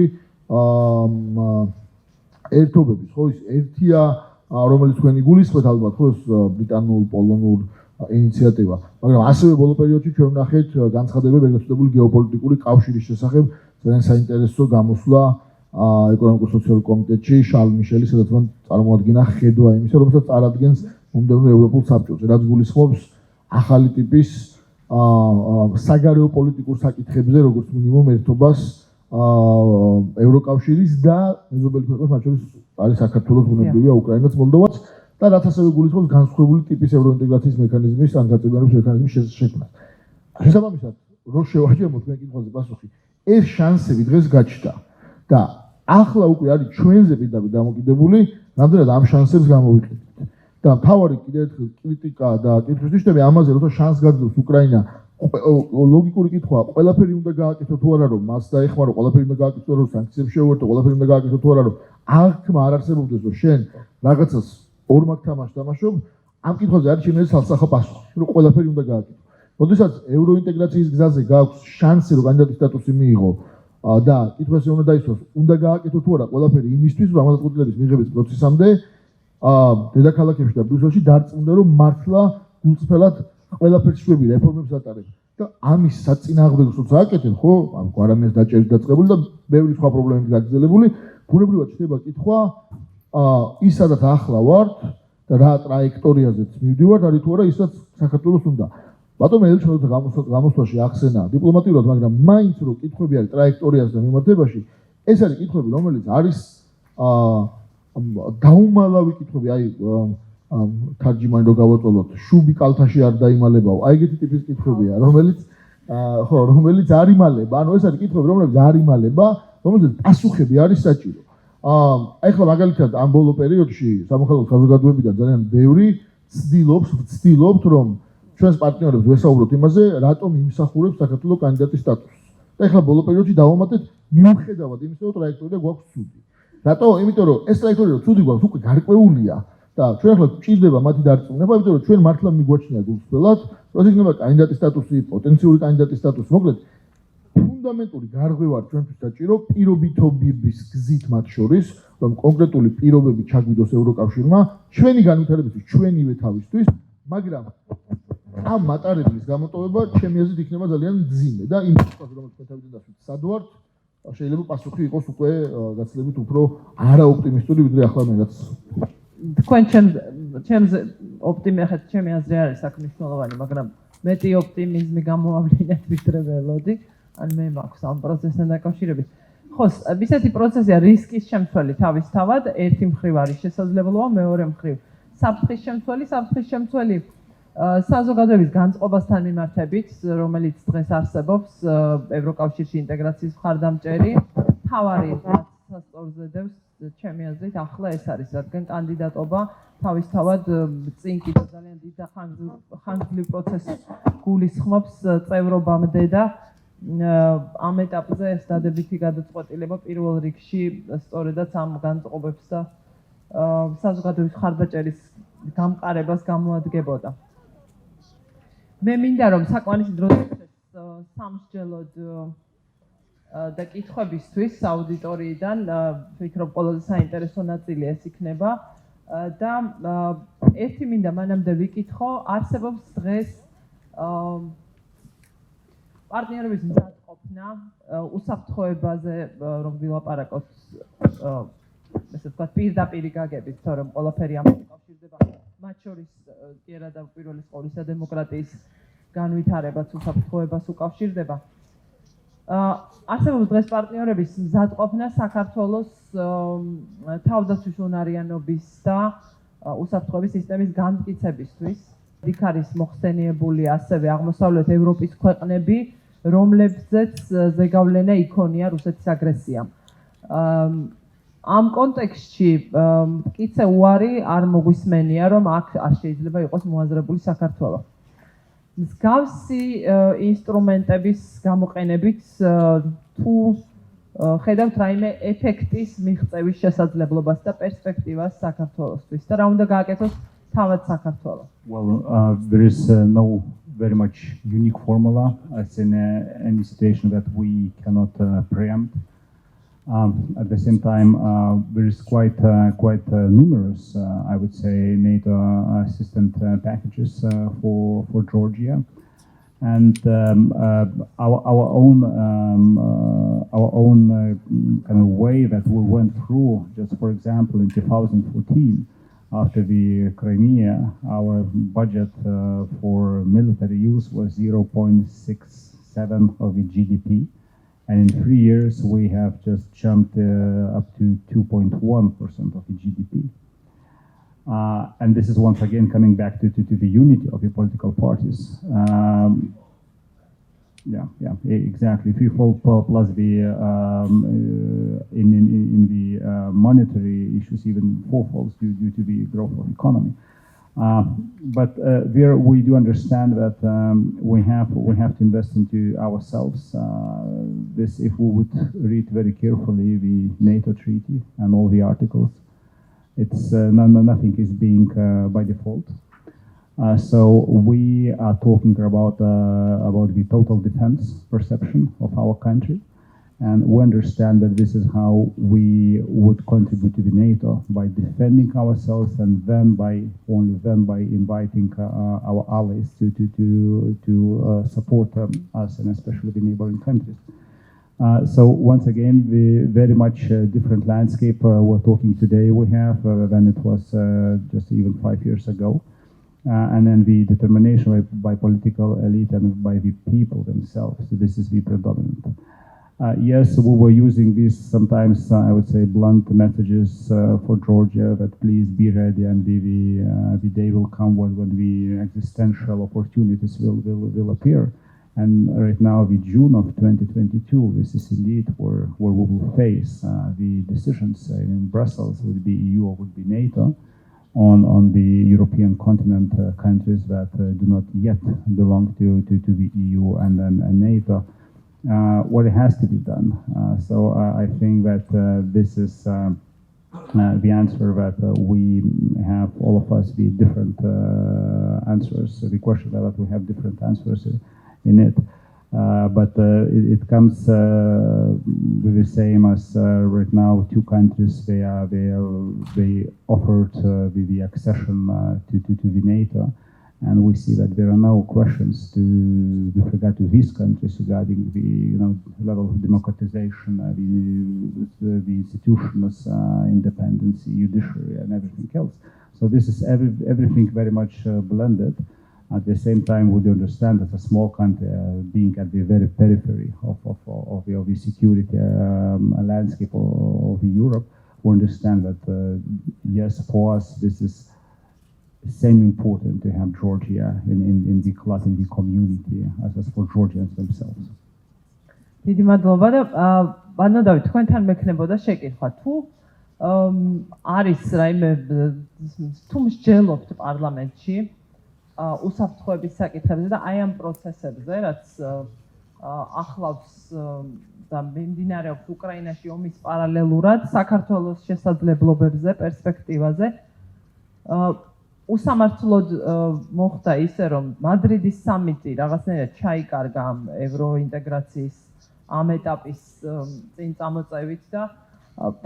ერთობების, ხო, ის ერთია, რომელიც თქვენ იგულისხმეთ ალბათ, ხო, ეს ბრიტანულ-პოლონურ ინიციატივა, მაგრამ ასევე ბოლო პერიოდში ჩვენ ვნახეთ განცხადებები ეგრეთწოდებული გეოპოლიტიკური კავშირის შესახებ, ძალიან საინტერესო გამოსვლა ეკონომიკურ-სოციალურ კომიტეტში შარლ მიშელის, სადაც მან წარმოადგინა ხედვა იმისა, რომელსაც წარადგენს მომდევნო ევროპულ საბჭოზე, რაც გულისხმობს ახალი ტიპის საგარეო პოლიტიკურ საკითხებზე, როგორც მინიმუმ ერთობას ევროკავშირის და მეზობელი ქვეყნების, მათ შორის არის საქართველოს, ბუნებრივია, უკრაინაც, მოლდოვაც და რაც ასევე გულისხმობს განსხვავებული ტიპის ევროინტეგრაციის მექანიზმის ან გაწევრიანების მექანიზმის შექმნას. შესაბამისად, რო შევაჯამოთ მე კითხვაზე პასუხი, ეს შანსები დღეს გაჩნდა და ახლა უკვე არის ჩვენზე პირდაპირ დამოკიდებული, რამდენად ამ შანსებს გამოვიყენებთ. და მთავარი კიდევ ერთხელ კრიტიკა და კითხვის ნიშნები ამაზე, როცა შანსს გაძლევს უკრაინა, ლოგიკური კითხვაა, ყველაფერი უნდა გააკეთო თუ არა, რომ მას დაეხმარო, ყველაფერი უნდა გააკეთო თუ არა, რომ სანქციებს შეუერთო, ყველაფერი უნდა გააკეთო თუ არა, რომ აღქმა არ არსებობდეს, რომ შენ რაღაცას ორმაგ თამაშს თამაშობ, ამ კითხვაზე არის ჩემი სასახო პასუხი, რომ ყველაფერი უნდა გააკეთო. როდესაც ევროინტეგრაციის გზაზე გააქვს შანსი, რომ კანდიდატის სტატუსი მიიღო და კითხვაზე უნდა დაისვას, უნდა გააკეთო თუ არა ყველაფერი იმისთვის, რომ ამადაწყვეტილების მიღების პროცესამდე დედაქალაქებში და ბრიუსელში დარწმუნდა, რომ მართლა გულწრფელად ყველაფერს შვები რეფორმებს ატარებ. და ამის საწინააღმდეგოს როცა აკეთებ, ხო, ამ გვარამეს დაჭერით დაწყებული და ბევრი სხვა პრობლემები გაგრძელებული, ბუნებრივად ხდება კითხვა, ის სადაც ახლა ვართ და რა ტრაექტორიაზეც მივდივართ, არის თუ არა ისაც საქართველოს უნდა. ბატონო ელჩი როცა გამოსვლაში ახსენა დიპლომატიურად, მაგრამ მაინც რო კითხვები არის ტრაექტორიაზე და მიმართებაში, ეს არის კითხვები, რომელიც არის დაუმალავი კითხვები, აი თარჯიმანი რო გავაწოლოთ, შუბი კალთაში არ დაიმალებაო. აი ეგეთი ტიპის კითხვებია, რომელიც არ იმალება. ანუ ეს არის კითხვები, რომლებიც არ იმალება, რომელზეც პასუხები არის საჭირო. ახლა მაგალითად ამ ბოლო პერიოდში სამოქალაქო საზოგადოებიდან ძალიან ბევრი ვცდილობთ, რომ ჩვენს პარტნიორებს ვესაუბროთ იმაზე, რატომ იმსახურებს საქართველოს კანდიდატის სტატუსს. და ახლა ბოლო პერიოდში დავამატეთ მიუხედავად იმისა, რომ ტრაექტორია გვაქვს ცუდი. რატო? იმიტომ რომ ეს ტრაექტორია რო ცუდი გვაქვს, უკვე გარკვეულია. და ჩვენ ახლა ჭირდება მათი დარწმუნება, იმიტომ რომ ჩვენ მართლა მიგვაჩნია გულწრფელად, რომ იქნება კანდიდატის სტატუსი, პოტენციური კანდიდატის სტატუსი, მოკლედ ფუნდამენტური გარღვევა ჩვენთვის საჭირო პირობითობის გზით მათ შორის, რომ კონკრეტული პირობები ჩაგვიდოს ევროკავშირმა, ჩვენი განვითარებისთვის, ჩვენივე თავისთვის, მაგრამ ამ მატარებლის გამოტოვება ჩემი აზრით იქნება ძალიან მძიმე და იმ კითხვაზე, რომელიც ჩვენ თავიდან დავით სად ვართ, შეიძლება პასუხი იყოს უკვე გაცილებით უფრო არაოპტიმისტური, ვიდრე ახლა მე რაც თქვენ ჩემს ოპტიმიზმი ჩემი აზრი არის საკმაოდ, მაგრამ მეტი ოპტიმიზმი გამოავლინეთ ვიდრე ველოდი, ან მე მაქვს ამ პროცესთან დაკავშირებით. ხო, ისეთი პროცესია რისკის შემცველი თავისთავად, ერთი მხრივ არის შესაძლებლობა, მეორე მხრივ საფრთხის შემცველი საზოგადოების განწყობასთან მიმართებით, რომელიც დღეს არსებობს ევროკავშირში ინტეგრაციის მხარდამჭერი, თავარი სასწორზე დევს ჩემი აზრით ახლა ეს არის, რადგან კანდიდატობა თავისთავად წინ კიდევ ძალიან დიდ და ხანგრძლივ პროცესს გულისხმობს წევრობამდე და ამ ეტაპზე ეს დადებითი გადაწყვეტილება პირველ რიგში სწორედაც ამ განწყობებს და საზოგადოების მხარდაჭერის გამყარებას გამოადგებოდა. მე მინდა რომ საკმარისი დრო დაგცეს სამსჯელოდ და კითხვებისთვის აუდიტორიიდან, ვფიქრობ ყველაზე საინტერესო ნაწილი ეს იქნება და ერთი მინდა მანამდე ვიკითხო, არსებობს დღეს პარტნიორების მზადყოფნა უსაფრთხოებაზე, რომ ვილაპარაკოთ ესე ვთქვათ პირდაპირი გაგებით, თორემ ყველაფერი ამით უკავშირდება, მათ შორის კი არა და პირველის ყოვლისა დემოკრატიის განვითარებას, უსაფრთხოებას უკავშირდება. არსებობს დღეს პარტნიორების მზადყოფნა საქართველოს თავდაცვის უნარიანობის და უსაფრთხოების სისტემის განმტკიცებისთვის. იქ არის მოხსენიებული ასევე აღმოსავლეთ ევროპის ქვეყნები, რომლებზეც ზეგავლენა იქონია რუსეთის აგრესიამ. ამ კონტექსტში მტკიცე უარი არ მოგვისმენია, რომ აქ არ შეიძლება იყოს მოაზრებული საქართველო. მსგავსი ინსტრუმენტების გამოყენებით თუ ხედავთ რაიმე ეფექტის მიღწევის შესაძლებლობას და პერსპექტივას საქართველოსთვის და რა უნდა გააკეთოს თავად საქართველოს. Well, there is no very much unique formula as in any situation that we cannot preempt. At the same time, there is quite numerous, I would say, NATO assistance packages for Georgia, and our own kind of way that we went through. Just for example, in 2014, after the Crimea, our budget for military use was 0.67 of the GDP. And in 3 years, we have just jumped up to 2.1% of the GDP. And this is once again coming back to the unity of the political parties. Exactly. Threefold plus the in the monetary issues, even fourfold due to the growth of economy. But there we do understand that we have to invest into ourselves. This, if we would read very carefully the NATO treaty and all the articles, It's nothing is being by default. So we are talking about the total defense perception of our country, and we understand that this is how we would contribute to the NATO by defending ourselves, and then only then by inviting our allies to support us, and especially the neighboring countries. So once again, the very much different landscape we're talking today we have than it was just even 5 years ago. And then the determination by political elite and by the people themselves. So this is the predominant. Yes, we were using these sometimes, I would say, blunt messages for Georgia that please be ready, and the day will come when the existential opportunities will appear. And right now, the June of 2022, this is indeed where we will face the decisions in Brussels, would be EU or would be NATO, on the European continent countries that do not yet belong to the EU and NATO. What has to be done. So I think that this is the answer that we have, all of us, the different answers. The question that we have different answers in it. But it comes with the same as right now. Two countries they offered the accession to the NATO, and we see that there are no questions with regard to these countries regarding the level of democratization, the institutions, independence, judiciary, and everything else. So this is everything very much blended. At the same time, we do understand that a small country being at the very periphery of the security landscape of Europe, we understand that yes, for us this is same important to have Georgia in the class, in the community as for Georgians themselves. დიდი მადლობა და ბანო დავით, თქვენთან მექნებოდა შეკითხვა თუ არის რაიმე თუ მსჯელობთ პარლამენტში უსაფრთხოების საკითხებზე და აი ამ პროცესებზე, რაც ახლავს და მიმდინარეობს უკრაინაში ომის პარალელურად საქართველოს შესაძლებლობებზე, პერსპექტივაზე. უსამართლოდ მოხდა ისე, რომ მადრიდის სამიტი რაღაცნაირად ჩაიკარგა ამ ევროინტეგრაციის ამ ეტაპის წინ წამოწევით და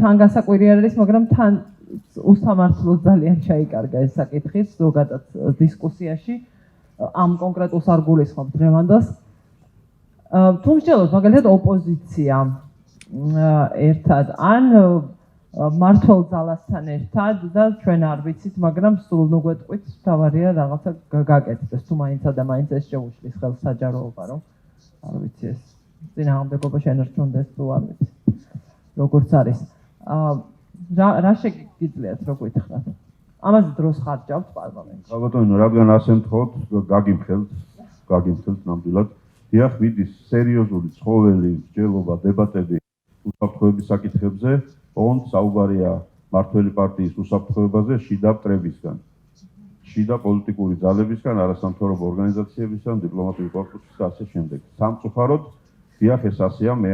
თან გასაკვირი არ არის, მაგრამ თან უსამართლოდ ძალიან ჩაიკარგა ეს საკითხი ზოგადად დისკუსიაში ამ კონკრეტულ სარგულისხმობ დღევანდელს. თუ მსჯელობთ მაგალითად ოპოზიცია ერთად ან მართლ ძალასთან ერთად და ჩვენ არ ვიცით, მაგრამ სულ ნუ გვეტყვით, თავარია რაღაცა გაკეთდეს, თუ მაინც და მაინც ეს შეუშლის ხელს საჯაროობა, რომ არ ვიცი ეს წინააღმდეგობა შენარჩუნდეს თუ არ ვიცი როგორც არის. რა შეგიძლიათ რო გითხრათ? ამაზე დროს ხარჯავთ პარლამენტში. ბატონო, რადგან ასე მთხოვთ, გაგიმხელთ ნამდვილად. დიახ, მიდის სერიოზული ცხოველი მსჯელობა, დებატები უსაფრთხოების საკითხებზე, ოღონდ საუბარია მართველი პარტიის უსაფრთხოებაზე შიდა მტრებისგან, შიდა პოლიტიკური ძალებისგან, არასამთავრობო ორგანიზაციებისგან, დიპლომატიური კორპუსის და ასე შემდეგ. სამწუხაროდ, დიახ, ეს ასეა, მე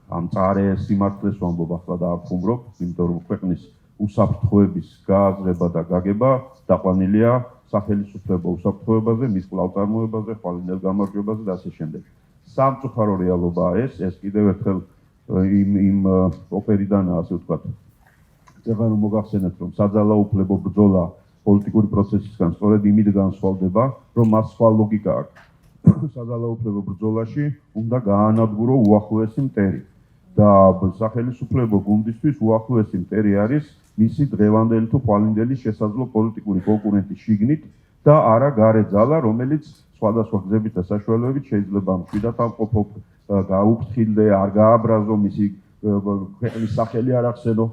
ამ წარე სიმართლეს ვამბობ ახლა და არ ხუმრობ, იმიტომ რომ ქვეყნის უსაფრთხოების გააზრება და გაგება დაყვანილია სახელმწიფო უსაფრთხოებაზე, მის კვლავ-წარმოებაზე, ხვალინელ გამარჯვებაზე და ასე შემდეგ. სამწუხარო რეალობაა ეს კიდევ ერთხელ იმ ოპერიდანაა, ასე ვთქვათ. ეხლა რომ მოგახსენეთ, რომ საძალაუფლებო ბრძოლა პოლიტიკური პროცესისგან სწორედ იმით განსხვავდება, რომ მას სხვა ლოგიკა აქვს. საძალაუფლებო ბრძოლაში უნდა გაანადგურო უახლოესი მტერი. და სახელმწიფო გუნდისთვის უახლოესი მტერი არის მისი დღევანდელი თუ ხვალინდელი შესაძლო პოლიტიკური კონკურენტი შიგნით და არა გარე ძალა, რომელიც სხვადასხვა გზებით და საშუალებებით შეიძლება მშვიდად ამყოფო, გაუფრთხილდე, არ გააბრაზო, მისი ქვეყნის სახელი არ ახსენო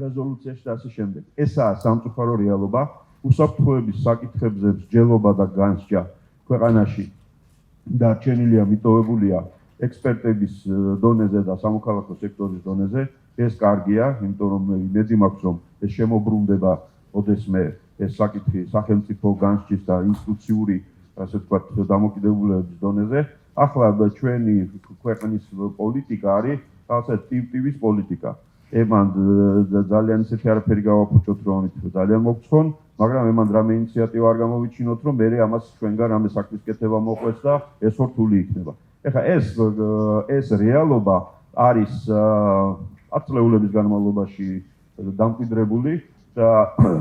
რეზოლუციაში და ასე შემდეგ. ესაა სამწუხარო რეალობა. უსაფრთხოების საკითხებზე მსჯელობა და განსჯა ქვეყანაში დარჩენილია, მიტოვებულია ექსპერტების დონეზე და სამოქალაქო სექტორის დონეზე. ეს კარგია, იმიტომ რომ იმედი მაქვს, რომ ეს შემოbrunდება ოდესმე ეს საკითხი სახელმწიფო განსჯის და ინსტიტუციური, ასე ვთქვათ, დამოკიდებულების დონეზე. ახლა ჩვენი ქვეყნის პოლიტიკა არის რაღაცა ტივტივის პოლიტიკა. ემან ძალიან ისეთი არაფერი გავაფუჭოთ, რომ ამით ძალიან მოგცხონ, მაგრამ ემან რამე ინიციატივა არ გამოვიჩინოთ, რომ მე ამას ჩვენგან რამე საქმის კეთება მოყვეს და ეს რთული იქნება. ეხლა ეს რეალობა არის 10 წლეულების განმავლობაში დამკვიდრებული და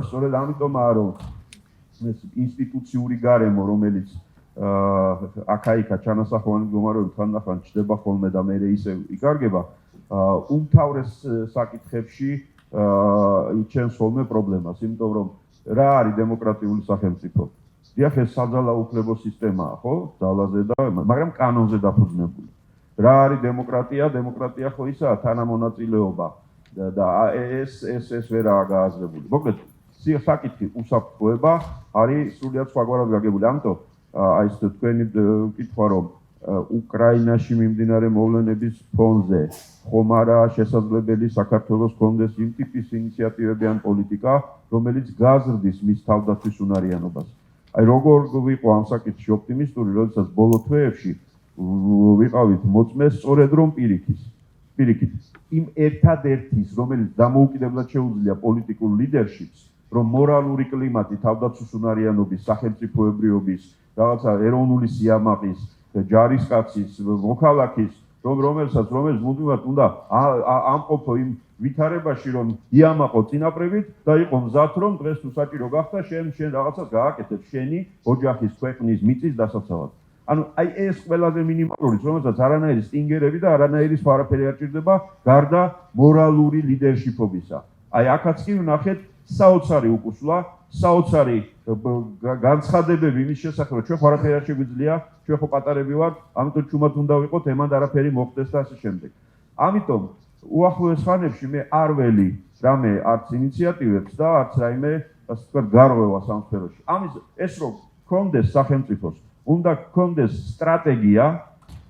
სწორედ ამიტომაა, რომ ეს ინსტიტუციური გარემო, რომელიც აქა-იქა ჩანასახოვანი მდგომარეობით ხანდახან ჩდება ხოლმე და მე ისევ იკარგება, უმთავრეს საკითხებში იჩენს ხოლმე პრობლემას, იმიტომ რომ რა არის დემოკრატიული სახელმწიფო? დიახ, ეს საძალაუფლებო სისტემაა, ხო? ძალაზე და მაგრამ კანონზე დაფუძნებული. რა არის დემოკრატია? დემოკრატია ხო ისაა თანამონაწილეობა და ეს ვერაა გააზრებული. მოკლედ, საკითხი უსაფრთხოება არის სრულიად სხვაგვარად გაგებული. ამიტომ აი ეს თქვენი კითხვა, რომ უკრაინაში მიმდინარე მოვლენების ფონზე ხომ არაა შესაძლებელი საქართველოს კონდეს იმ ტიპის ინიციატივები ან პოლიტიკა, რომელიც გაზრდის მის თავდაცვის უნარიანობას. აი როგორ ვიყო ამ საკითხში ოპტიმისტური, როდესაც ბოლო თვეებში ვიყავით მოწმე სწორედ რომ პირიქით იმ ერთადერთის, რომელიც დამოუკიდებლად შეუძლია პოლიტიკურ ლიდერშიპს, რომ მორალური კლიმატი თავდაცვის უნარიანობის, სახელმწიფოებრიობის, რაღაცა ეროვნული სიამაყის, ჯარისკაცის, მოქალაქის, რომელიც მუდმივად უნდა ამყოფო იმ ვითარებაში, რომ იამაყო წინაპრებით და იყო მზად, რომ დღეს თუ საჭირო გახდა, შენ რაღაცას გააკეთებ შენი ოჯახის, ქვეყნის, მიწის დასაცავად. ანუ აი ეს ყველაზე მინიმალური, რომელსაც არანაირი სტინგერები და არანაირი სხვა არაფერი არ ჭირდება, გარდა მორალური ლიდერშიპობისა. აი აქაც კი ვნახეთ საოცარი უკუსლა, საოცარი განცხადებები იმის შესახებ, რომ ჩვენ ხო არაფერი არ შეგვიძლია, ჩვენ ხო პატარები ვართ, ამიტომ ჩუმად უნდა ვიყოთ, ემან არაფერი მოხდეს და ასე შემდეგ. ამიტომ უახლოეს ხანებში მე არ ველი რამე არც ინიციატივებს და არც რაიმე, ასე ვთქვათ, გარღვევას ამ სფეროში. ამის ეს რომ გქონდეს სახელმწიფოს, უნდა გქონდეს სტრატეგია,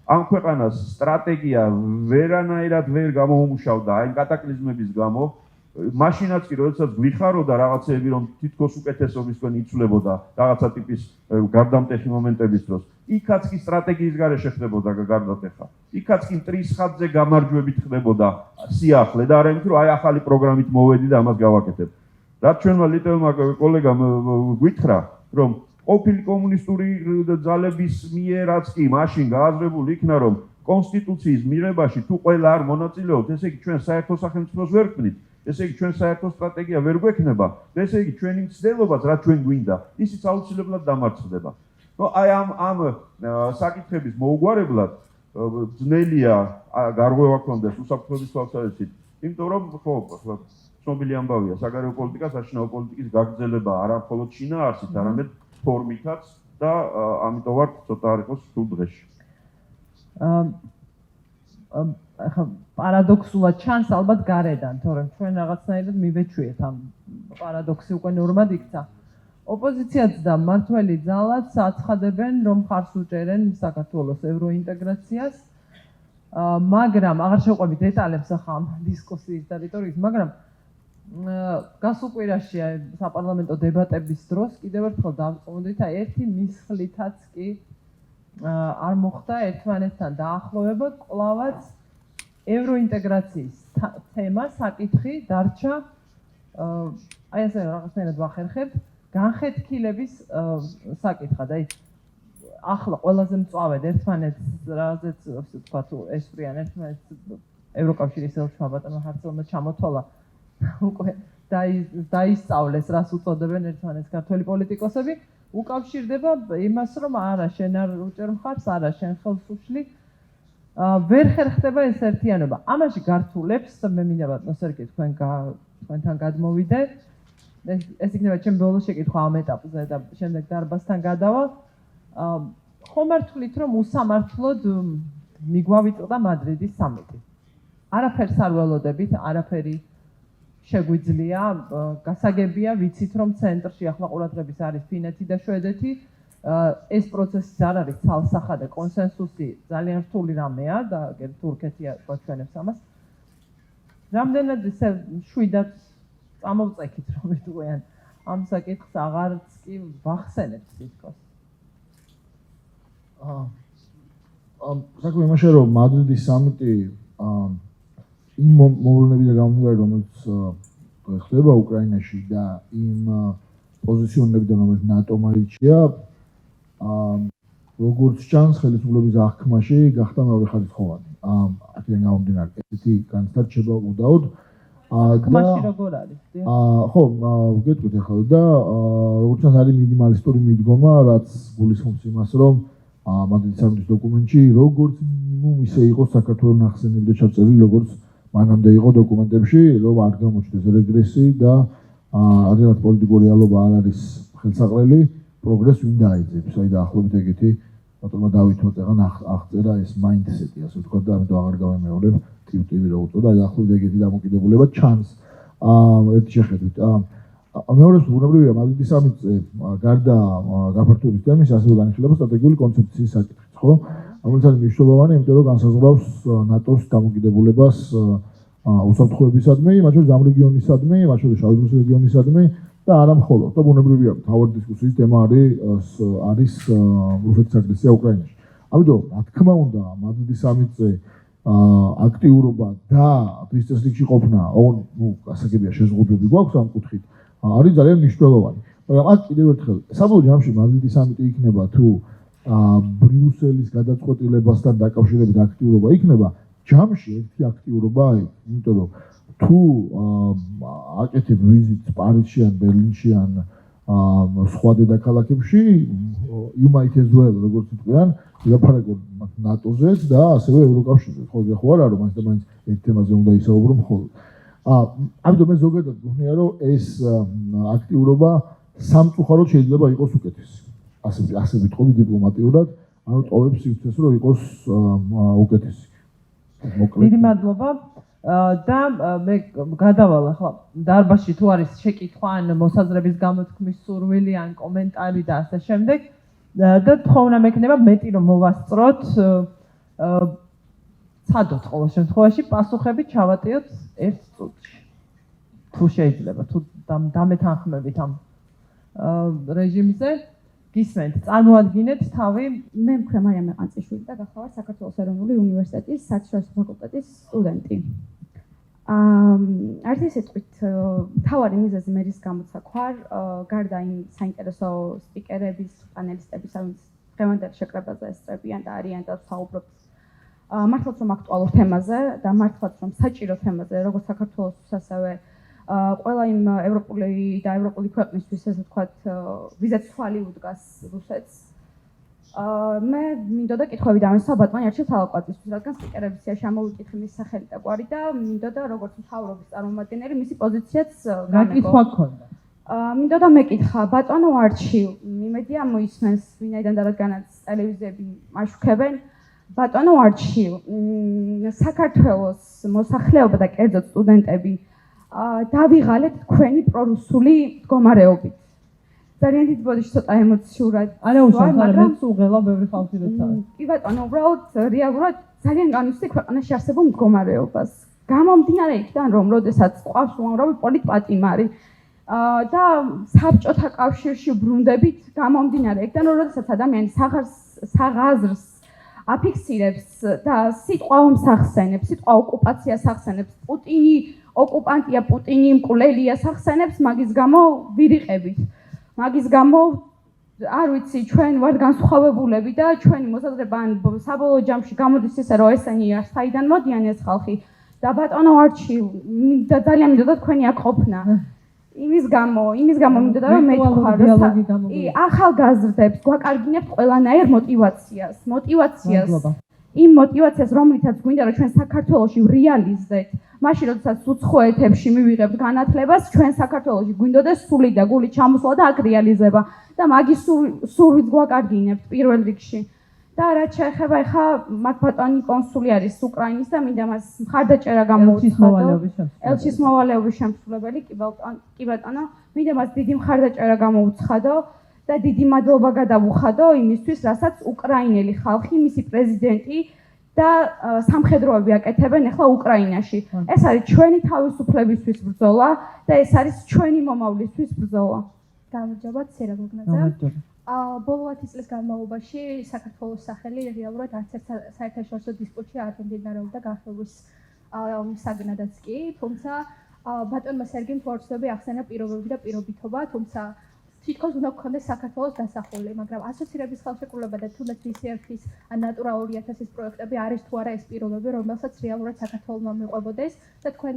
ამ ქვეყანას სტრატეგია ვერანაირად ვერ გამოუმუშავდა აი კატაკლიზმების გამო, მაშინაც კი როდესაც გვიხაროდა რაღაცეები, რომ თითქოს უკეთესობისკენ იცვლებოდა რაღაცა ტიპის გარდამტეხი მომენტების დროს, იქაც კი სტრატეგიის გარეშე ხდებოდა გარდატეხა. იქაც კი მტრის ხაზზე გამარჯვებით ხდებოდა სიახლე და არა იმით, რომ აი ახალი პროგრამით მოვედი და ამას გავაკეთებ. რაც ჩვენმა ლიეტუვმა კოლეგამ გვითხრა, რომ ყოფილი კომუნისტური ძალების მიერაც კი მაშინ გააზრებული იქნა, რომ კონსტიტუციის მიღებაში თუ ყველა არ მონაწილეობთ, ესე იგი ჩვენ საერთო სახელმწიფოს ვერ ვქმნით. ესე იგი ჩვენ საერთო სტრატეგია ვერ გვექნება და ესე იგი ჩვენი მცდელობაც რაც ჩვენ გვინდა ისიც აუცილებლად დამარცხდება. ნუ აი ამ საკითხების მოუგვარებლად ძნელია გარღვევა ქონდეს უსაფრთხოების თვალსაზრისით, იმიტომ რომ ხო ცნობილი ამბავია, საგარეო პოლიტიკა საშინაო პოლიტიკის გაგრძელება არა მხოლოდ შინაარსით, არამედ ფორმითაც და ამიტომ ვარ ცოტა არ იყოს სულ დღეში. ახლა პარადოქსულად ჩანს ალბათ გარედან, თორემ ჩვენ რაღაცნაირად მივეჩვიეთ ამ პარადოქსი უკვე ნორმად იქცა. ოპოზიციაც და მმართველი ძალაც აცხადებენ, რომ ხარს უჭერენ საქართველოს ევროინტეგრაციას, მაგრამ აღარ შევყვებით დეტალებს ახლა ამ დისკუსიის და რიტორიკის, მაგრამ გასულ კვირაში საპარლამენტო დებატების დროს კიდევ ერთხელ დავწმუნდით, აი ერთი მისხლითაც კი არ მოხდა ერთმანეთთან დაახლოვება, კვლავაც ევროინტეგრაციის თემა, საკითხი დარჩა, აი ასე რაღაცნაირად ვახერხებთ, განხეთქილების საკითხად. აი ახლა ყველაზე მწვავედ ერთმანეთს, რაზეც ვთქვათ, ესვრიან ერთმანეთს ევროკავშირის ელჩმა ბატონმა ჰარცელმა ჩამოთვალა უკვე დაისწავლეს, რას უწოდებენ ერთმანეთს ქართველი პოლიტიკოსები, უკავშირდება იმას, რომ არა შენ არ უჭერ მხარს, არა შენ ხელს უშლი, ვერ ხერხდება ეს ერთიანობა. ამაში გართულებს მე მინდა ბატონო სერგი თქვენთან გადმოვიდე. ეს იქნება ჩემი ბოლო შეკითხვა ამ ეტაპზე და შემდეგ დარბაზთან გადავალ. ხომ არ თვლით, რომ უსამართლოდ მიგვავიწყდა მადრიდის სამიტი? არაფერს არ ველოდებით, არაფერი შეგვიძლია, გასაგებია, ვიცით, რომ ცენტრში ახლა ყურადღების არის ფინეთი და შვედეთი. ეს პროცესი არ არის ცალსახადე კონსენსუსი, ძალიან რთული რამეა და თურქეთი გვაჩვენებს ამას. რამდენად ისე შვიდად წამოვწექით, რომ იტყვიან ამ საკითხს აღარც კი ვახსენებთ თითქოს. საქმე იმაშია, რომ მადრიდის სამიტი იმ მოვლენებიდან გამომდინარე, რომელიც ხდება უკრაინაში და იმ პოზიციონებიდან, რომელიც ნატომ აირჩია, როგორც ჩანს, ხელისუფლების აღქმაში გახდა მეორეხარისხოვანი. აქედან გამომდინარე, ესეთი განცდა რჩება უდაოდ. აღქმაში როგორ არის? ხო, გეტყვით ახლა და როგორც ჩანს, არის მინიმალისტური მიდგომა, რაც გულისხმობს იმას, რომ მადრიდის სამიტის დოკუმენტში როგორც მინიმუმ ისე იყო საქართველოს ნახსენები და ჩაწერილი, როგორც მანამდე იყო დოკუმენტებში, რომ არ გამოჩნდეს რეგრესი და რადგან პოლიტიკური რეალობა არ არის ხელსაყრელი, პროგრესს ვინ დაიძებს. აი დაახლოებით ეგეთი ბატონმა დავითმა წეგან აღწერა ეს მაინდსეტი, ასე ვთქვათ და ამიტომ აღარ გავემეორებ ტივტივი რო უწოდა, აი დაახლოებით ეგეთი დამოკიდებულება ჩანს ერთი შეხედვით. მეორეს ბუნებრივია მადრიდის სამიტზე გარდა გაფართოების თემის ასევე განიხილება სტრატეგიული კონცეფციის საკითხიც, ხო? რომელიც არის მნიშვნელოვანი, იმიტომ რომ განსაზღვრავს ნატოს დამოკიდებულებას უსაფრთხოებისადმი, მათ შორის ამ რეგიონისადმი, მათ შორის შავი ზღვის რეგიონისადმი და არა მხოლოდ. და ბუნებრივია, მთავარი დისკუსიის თემა არის რუსეთის აგრესია უკრაინაში. ამიტომ, რა თქმა უნდა, მადრიდის სამიტზე აქტიურობა და დღის წესრიგში ყოფნა, გასაგებია შეზღუდვები გვაქვს ამ კუთხით, არის ძალიან მნიშვნელოვანი. მაგრამ აქ კიდევ ერთხელ, საბოლოო ჯამში მადრიდის სამიტი იქნება თუ ბრიუსელის გადაწყვეტილებასთან დაკავშირებით აქტიურობა იქნება, ჯამში ერთი აქტიურობა იქ, იმიტომ რომ თუ აკეთებ ვიზიტს პარიზში ან ბერლინში ან სხვა დედაქალაქებში, you might as well, როგორც თქვენ, ვილაპარაკო ნატოზეც და ასევე ევროკავშირზე. ხო არა, რომ მაინც და მაინც ერთ თემაზე უნდა ისაუბრო მხოლოდ. ამიტომ მე ზოგადად გვხდია, რომ ეს აქტიურობა სამწუხაროდ შეიძლება იყოს უკეთესი. ასე ვიტყოდი დიპლომატიურად, ანუ ტოვებს სივრცეს, რომ იყოს უკეთესი. დიდი მადლობა და მე გადავალ ახლა დარბაზში თუ არის შეკითხვა ან მოსაზრების გამოთქმის სურვილი ან კომენტარი და ასე შემდეგ და თხოვნა მექნება მეტი რომ მოვასწროთ ცადოთ ყოველ შემთხვევაში პასუხები ჩავატიოთ 1 წუთში თუ შეიძლება თუ დამეთანხმებით ამ რეჟიმზე გისმენთ წარმოადგინეთ თავი მე მქვია მარიამ მეყანწიშვილი და გახლავართ საქართველოს ეროვნული უნივერსიტეტის საერთაშორისო ფაკულტეტის სტუდენტი. Arti sitყვით თავარი მიზეზი მერის გამოცაქვარ გარდა იმ საინტერესო სპიკერების, პანელისტების, რომელიც დღევანდელ შეკრებაზე ესწრებიან და არიან და საუბრობთ მართლაც რომ აქტუალურ თემაზე და მართლაც რომ საჭირო თემაზე, როგორც საქართველოს ასევე ყველა იმ ევროპული და ევროპული ქვეყნისთვის ესე ვთქვათ ვიზაც თვალი უდგას რუსეთს. მე მინდოდა კითხვები დამესვა ბატონ ელჩის ალაკვატისთვის, რადგან სპიკერების სიაში ამოვიკითხე მის სახელი და გვარი და მინდოდა როგორც მთავრობის წარმომადგენელი მისი პოზიციაც რა კითხვა გქონდა? მინდოდა მეკითხა ბატონო ელჩი, იმედია მოისმენს ვინაიდან და რადგანაც ტელევიზიები მაშუქებენ. ბატონო ელჩი, საქართველოს მოსახლეობა და კერძოდ სტუდენტები დავიღალეთ თქვენი პრორუსული მდგომარეობით. ძალიან დიდ ბოდიში ცოტა ემოციურად. არა უშავს, მაგრამ უღელა ბევრი ხალხი როცა. კი ბატონო, უბრალოდ რეალურად ძალიან განვიცდი ქვეყანაში არსებულ მდგომარეობას. გამომდინარე იქიდან, რომ როდესაც ყავს უამრავი პოლიტპატიმარი და საბჭოთა კავშირში ბრუნდებით, გამომდინარე იქიდან, რომ როდესაც ადამიანი საღაზრს აფიქსირებს და სიტყვა ომს ახსენებს, სიტყვა ოკუპაციას ახსენებს, პუტინი ოკუპანტია, პუტინი მკვლელია სახსენებს, მაგის გამო ვირიყებით. მაგის გამო არ ვიცი, ჩვენ ვართ განსხვავებულები და ჩვენი მოსაზრება ან საბოლოო ჯამში გამოდის ისე, რომ ესენი არ საიდან მოდიან ეს ხალხი და ბატონო ელჩი, და ძალიან მინდოდა თქვენი აქ ყოფნა. იმის გამო მინდოდა რომ მეთქვა, რომ ახალგაზრდებს გვაკარგინებთ ყველანაირ мотивაციას. იმ мотивაციას, რომლითაც გვინდა რომ ჩვენ საქართველოში ვრიალიზდეთ, მაშინ როდესაც უცხო ეთებში მივიღებთ განათლებას, ჩვენ საქართველოში გვინდოდეს სული და გული ჩამოსვლა და აქ რეალიზება და მაგის სურვილს გვაკარგინებთ პირველ რიგში. და რაც შეეხება ახლა მაგ ბატონი კონსული არის უკრაინის და მინდა მას მხარდაჭერა გამოუცხადო. ელჩის მოვალეობის შემსრულებელი, კი ბატონო, მინდა მას დიდი მხარდაჭერა გამოუცხადო და დიდი მადლობა გადავუხადო იმისთვის, რასაც უკრაინელი ხალხი, მისი პრეზიდენტი და სამხედროები აკეთებენ ახლა უკრაინაში. ეს არის ჩვენი თავისუფლებისთვის ბრძოლა და ეს არის ჩვენი მომავლისთვის ბრძოლა. გამარჯობა, ცერა გოგნაძე. ბოლო 10 წლის განმავლობაში საქართველოს სახელი რეალურად არც ერთ საერთაშორისო დისპუტში არ მიმდინარეობდა განხილვის საგნადაც კი, თუმცა ბატონმა სერგემ თორცდები ახსენა პირობები და პირობითობა, თუმცა თითქოს უნდა გქონდეს საქართველოს დასახული, მაგრამ ასოცირების ხელშეკრულება და თუნდაც მისი ერთის ნატურა 2000-ის პროექტები არის თუ არა ეს პირობები, რომელსაც რეალურად საქართველოსმა მიყვებოდეს და თქვენ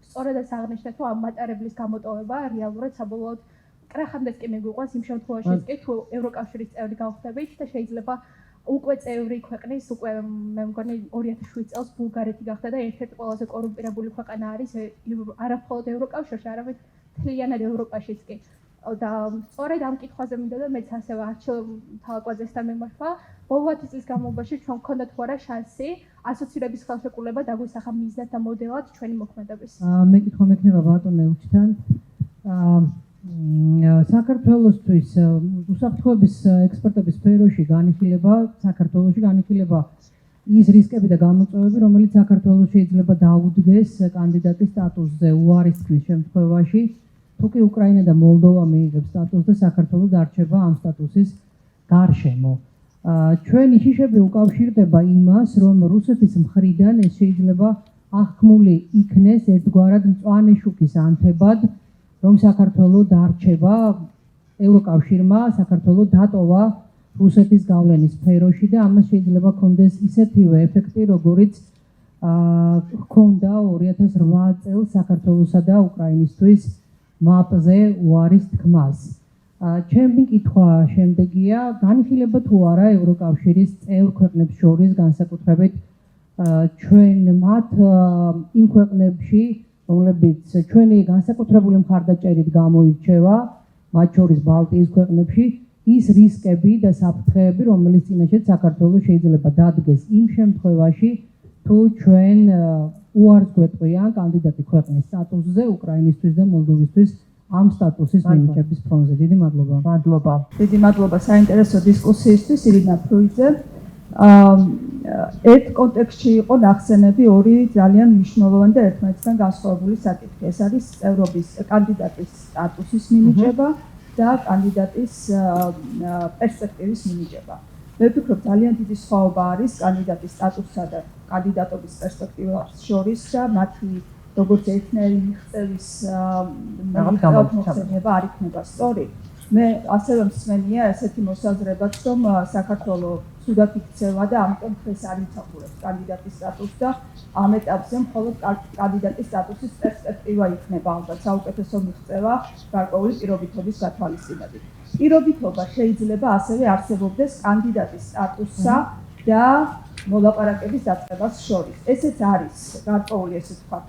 სწორედაც აღნიშნეთ, რომ ამ მატარებლის გამოტოვება რეალურად საბოლოოდ კრახამდეც კი მიგვიყვანს იმ შემთხვევაშიც კი თუ ევროკავშირის წევრი გავხდებით და შეიძლება უკვე წევრი ქვეყნის უკვე მე მგონი 2007 წელს ბულგარეთი გახდა და ერთ-ერთი ყველაზე კორუმპირებული ქვეყანა არის არა მხოლოდ ევროკავშირში, არამედ მთლიანად ევროპაშიც კი. და სწორედ ამ კითხვაზე მინდა და მეც ასევე არჩილ თავაკვაძესთან მიმართვა, ბოლო 10 წლის განმავლობაში ჩვენ გქონდა თუ არა შანსი ასოცირების ხელშეკრულება დაგვისახა მიზნად და მოდელად ჩვენი მოქმედების. მე კითხვა მექნება ბატონ ელჩთან. საქართველოსთვის უსაფრთხოების ექსპერტების სფეროში განიხილება, საქართველოში განიხილება ის რისკები და გამოწვევები, რომელიც საქართველოს შეიძლება დაუდგეს კანდიდატის სტატუსზე უარისქვის შემთხვევაში. თუკი უკრაინა და მოლდოვა მიიღებს სტატუსს და საქართველოს დარჩება ამ სტატუსის გარშემო. ჩვენი შიშები უკავშირდება იმას, რომ რუსეთის მხრიდან ეს შეიძლება აღქმული იქნეს ერთგვარად მწვანე შუქის ანთებად, რომ საქართველოს დარჩება ევროკავშირმა, საქართველოს დატოვა რუსეთის გავლენის სფეროში და ამას შეიძლება ქონდეს ისეთივე ეფექტი, როგორიც ჰქონდა 2008 წელს საქართველოსა და უკრაინისთვის მაპზე უარის თქმას. ჩემი კითხვა შემდეგია, განიხილება თუ არა ევროკავშირის წევრ ქვეყნებს შორის განსაკუთრებით ჩვენ მათ იმ ქვეყნებში, რომლებიც ჩვენი განსაკუთრებული მხარდაჭერით გამოირჩევა, მათ შორის ბალტიის ქვეყნებში, ის რისკები და საფრთხეები, რომელიც წინაშე საქართველოს შეიძლება დადგეს იმ შემთხვევაში, თუ ჩვენ უარს გვეტყვიან კანდიდატი ქვეყნის სტატუსზე უკრაინისთვის და მოლდოვისთვის ამ სტატუსის მინიჭების ფრონზე. დიდი მადლობა. მადლობა. დიდი მადლობა საინტერესო დისკუსიისთვის, ირინა ფრუიძე. ერთ კონტექსტში იყო ნახსენები ორი ძალიან მნიშვნელოვანი და ერთმანეთთან განსხვავებული საკითხი. ეს არის წევრობის კანდიდატის სტატუსის მინიჭება და კანდიდატის პერსპექტივის მინიჭება. მე ვფიქრობ, ძალიან დიდი სხვაობა არის კანდიდატის სტატუსსა და კანდიდატობის პერსპექტივას შორის და მათი როგორც ერთნაირი მიღწევის მოხსენება არ იქნება სწორი. მე ასევე მსმენია ესეთი მოსაზრებაც, რომ საქართველოს ცუდად იქცევა და ამიტომ დღეს არ იმსახურებს კანდიდატის სტატუსს და ამ ეტაპზე მხოლოდ კანდიდატის სტატუსის პერსპექტივა იქნება ალბათ საუკეთესო მიღწევა გარკვეული პირობითობის გათვალისწინებით. პირობითობა შეიძლება ასევე არსებობდეს კანდიდატის სტატუსსა და მოლაპარაკების დაწყებას შორის. ესეც არის გარკვეული ესე ვთქვათ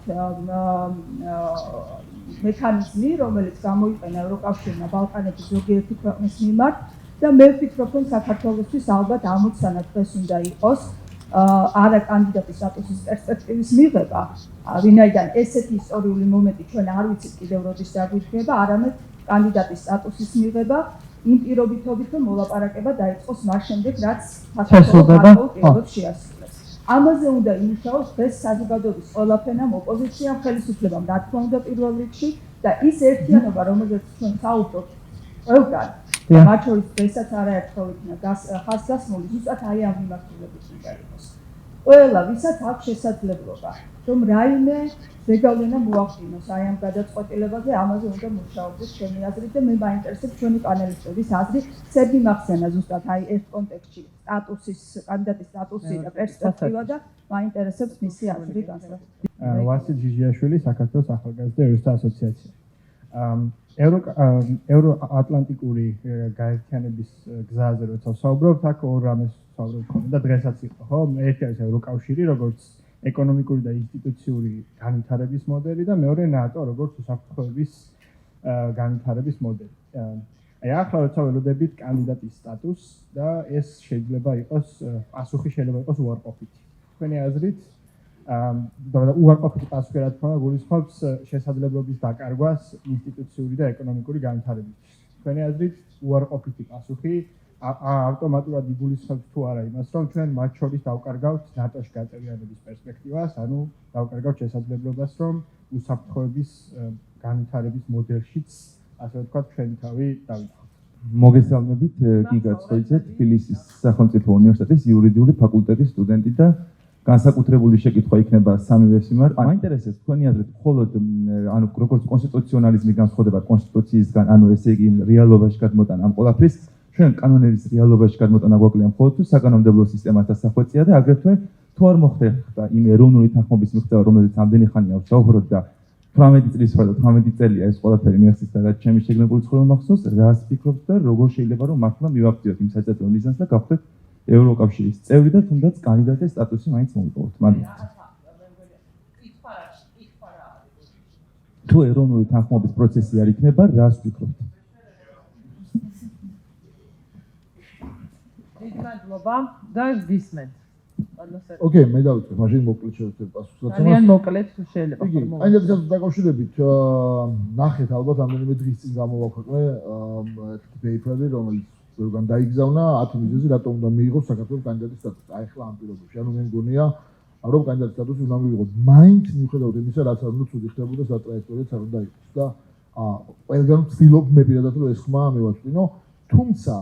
მექანიზმი, რომელიც გამოიყენა ევროკავშირმა ბალკანეთის ზოგიერთი ქვეყნის მიმართ და მე ვფიქრობ, რომ საქართველოსთვის ალბათ ამოცანა დღეს უნდა იყოს არა კანდიდატის სტატუსის პერსპექტივის მიღება, ვინაიდან ესეთი ისტორიული მომენტი ჩვენ არ ვიცით კიდევ როდის დაგვიდგება, არამედ კანდიდატის სტატუსის მიღება იმ პირობითობით, რომ მოლაპარაკება დაიწყოს მას შემდეგ, რაც საქართველოს პირობებს შეასრულებს. ამაზე უნდა იმუშაოს დღეს საზოგადოების ყველა ფენამ, ოპოზიციამ, ხელისუფლებამ, რა თქმა უნდა პირველ რიგში და ის ერთიანობა, რომელზეც ჩვენ საუბრობთ ყველგან, მათ შორის დღესაც არაერთხელ იქნა ხაზგასმული, ზუსტად აი ამ მიმართულებით უნდა იყოს. ყველა, ვისაც აქვს შესაძლებლობა, რომ რაიმე ზეგავლენა მოახდინოს აი ამ გადაწყვეტილებაზე, ამაზე უნდა მუშაობდეს ჩვენი აზრით და მე მაინტერესებს ჩვენი პანელისტების აზრი. სერგი მახსენა ზუსტად აი ეს კონტექსტში სტატუსის, კანდიდატის სტატუსი და პერსპექტივა და მაინტერესებს მისი აზრი განსაკუთრებით. ვასილ ჯიჟიაშვილი, საქართველოს ახალგაზრდა იურისტთა ასოციაცია. ევროატლანტიკური გაერთიანების გზაზე როცა ვსაუბრობთ, აქ ორ რამეს ვსაუბრობთ ხოლმე და დღესაც იყო, ხო? ერთი არის ევროკავშირი, როგორც ეკონომიკური და ინსტიტუციური განვითარების მოდელი და მეორე ნატო, როგორც უსაფრთხოების განვითარების მოდელი. აი ახლა როცა ველოდებით კანდიდატის სტატუსს და ეს შეიძლება იყოს პასუხი შეიძლება იყოს უარყოფითი. თქვენი აზრით უარყოფითი პასუხი რა თქმა უნდა გულისხმობს შესაძლებლობის დაკარგვას ინსტიტუციური და ეკონომიკური განვითარებისთვის. თქვენი აზრით უარყოფითი პასუხი ავტომატურად იგულისხმობს თუ არა იმას, რომ ჩვენ მათ შორის დავკარგავთ ნატოში გაწევრიანების პერსპექტივას, ანუ დავკარგავთ შესაძლებლობას, რომ უსაფრთხოების განვითარების მოდელშიც, ასე ვთქვათ, ჩვენი თავი დავიწყოთ. მოგესალმებით, გიგა ცხოიძე, თბილისის სახელმწიფო უნივერსიტეტის იურიდიული ფაკულტეტის სტუდენტი და განსაკუთრებული შეკითხვა იქნება სამივეს მიმართ. მაინტერესებს თქვენი აზრით, მხოლოდ ანუ როგორც კონსტიტუციონალიზმი განსხვავდება კონსტიტუციისგან, ანუ ესე იგი რეალობაში გადმოტანა ამ ყველაფრის, ჩვენ კანონების რეალობაში გადმოტანა გვაკლია მხოლოდ თუ საკანონმდებლო სისტემათა სახვეწია და აგრეთვე თუ არ მოხდება იმ ეროვნული თანხმობის მიღწევა, რომელზეც ამდენი ხანია ვსაუბრობთ და 18 წლის ვარ და 18 წელია ეს ყველაფერი მიახსის და რაც ჩემი შეგნებული ცხოვრება მახსოვს, რას ფიქრობთ და როგორ შეიძლება რომ მართლა მივახციოთ იმ საწესო მიზანს და გავხდეთ ევროკავშირის წევრი და თუნდაც კანდიდატის სტატუსი მაინც მოვიპოვოთ. მადლობა. თუ ეროვნული თანხმობის პროცესი არ იქნება, რას ვფიქრობთ? დიდი მადლობა და გისმენთ. ოკეი, მე დავიწყე, მაშინ მოკლედ შევეცდები პასუხს. ძალიან მოკლედ თუ შეიძლება. იგი, კანდიდატთან დაკავშირებით ნახეთ ალბათ რამდენიმე დღის წინ გამოვაქვეყნე ერთი პეიპერი, რომელიც როგორ დაიგზავნა 10 მიზეზი, რატომ უნდა მიიღოს საქართველოს კანდიდატის სტატუსი. აი ახლა ამ პირობებში, ანუ მე მგონია, რომ კანდიდატის სტატუსი უნდა მიიღოს მაინც მიუხედავად იმისა, რაც არ უნდა ცუდი ხდებოდა სატრაექტორიაც არ უნდა იყოს და ყველგან ვცდილობ მე პირადად რომ ეს ხმა მევაწვდინო, თუმცა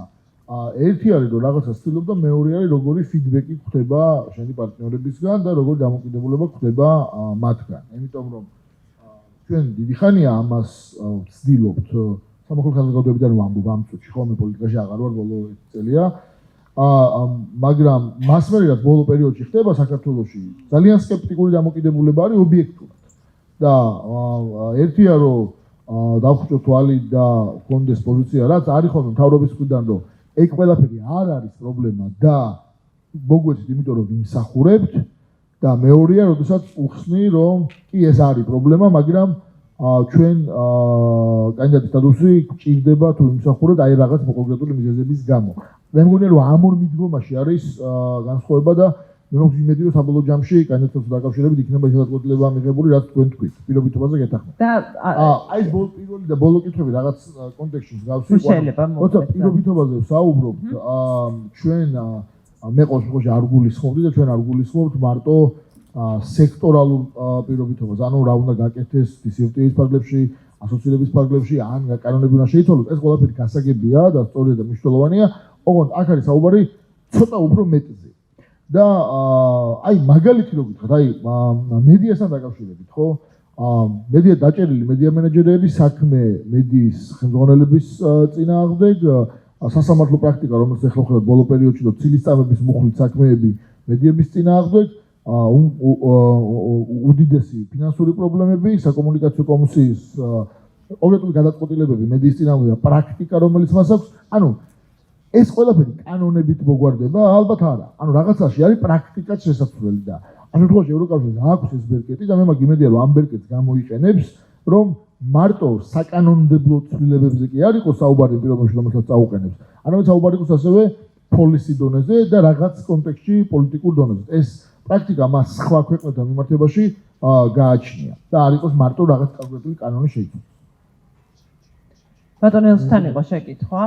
ერთი არის რომ რაღაცა ვცდილობ და მეორე არის როგორი ფიდბექი გვხდება შენი პარტნიორებისგან და როგორი დამოკიდებულება გვხდება მათგან. იმიტომ რომ ჩვენ დიდი ხანია ამას ვცდილობთ სამოქალაქო საზოგადოებიდან ვამბობ ამ წუთში ხოლმე პოლიტიკაში აღარ ვარ ბოლო 1 წელია. მაგრამ მასმერად ბოლო პერიოდში ხდება საქართველოში ძალიან სკეპტიკური დამოკიდებულება არის ობიექტურად. და ერთია რომ დავხვჭო თვალი და კონდეს პოზიცია რაც არის ხოლმე მთავრობის მხრიდან რომ ეგ ყველაფერი არ არის პრობლემა და მოგვეცით იმიტომ რომ ვიმსახურებთ და მეორეა როდესაც უხსნი რომ კი ეს არის პრობლემა მაგრამ ჩვენ კანდიდატის სტატუსი გჭირდება თუ ვიმსახურებთ აი რაღაც კონკრეტული მიზეზების გამო. მე მგონია რომ ამ ორ მიდგომაში არის განსხვავება და მე მგონი იმედი რომ საბოლოო ჯამში კანდიდატთან დაკავშირებით იქნება ის გადაწყვეტილება მიღებული რაც თქვენ თქვით პირობითობაზე გეთახმებით. და აი ეს პირველი და ბოლო კითხვები რაღაც კონტექსტში მსგავსი შეიძლება როცა პირობითობაზე ვსაუბრობთ ჩვენ მე ყოველ შემთხვევაში არ გულისხმობდი და ჩვენ არ გულისხმობთ მარტო სექტორალურ პირობითობას, ანუ რა უნდა გაკეთდეს დისციპლინის ფარგლებში, ასოცირების ფარგლებში, ან კანონები უნდა შეიცვალოს, ეს ყველაფერი გასაგებია და სწორია და მნიშვნელოვანია. ოღონდ აქ არის საუბარი ცოტა უფრო მეტზე. და აი მაგალითი რო გითხრათ, აი მედიასთან დაკავშირებით, ხო? მედია დაჭერილი მედია მენეჯერების საქმე, მედიის ხელმძღვანელების წინააღმდეგ, სასამართლო პრაქტიკა, რომელიც ახლა ხედავთ ბოლო პერიოდში, რომ ცილისწამების მუხლით საქმეები მედიების წინააღმდეგ, უდიდესი ფინანსური პრობლემები, საკომუნიკაციო კომისიის კონკრეტული გადაწყვეტილებები მედიის წინააღმდეგ და პრაქტიკა, რომელიც მას აქვს, ანუ ეს ყველაფერი კანონებით მოგვარდება, ალბათ არა. ანუ რაღაცაში არის პრაქტიკაც შესაძლებელი და ამ შემთხვევაში ევროკავშირს აქვს ეს ბერკეტი და მე მაგ იმედია რომ ამ ბერკეტს გამოიყენებს, რომ მარტო საკანონმდებლო ცვლილებებზე კი არ იყოს საუბარი პირობებში, რომელსაც წაუყენებს. არამედ საუბარი იყოს ასევე პოლისი დონეზე და რაღაც კონტექსტში პოლიტიკურ დონეზე. ეს პრაქტიკა მას სხვა ქვეყნებთან მიმართებაში გააჩნია და არ იყოს მარტო რაღაც კონკრეტული კანონი შეიცვალოს. ბატონ ელჩთან იყო შეკითხვა.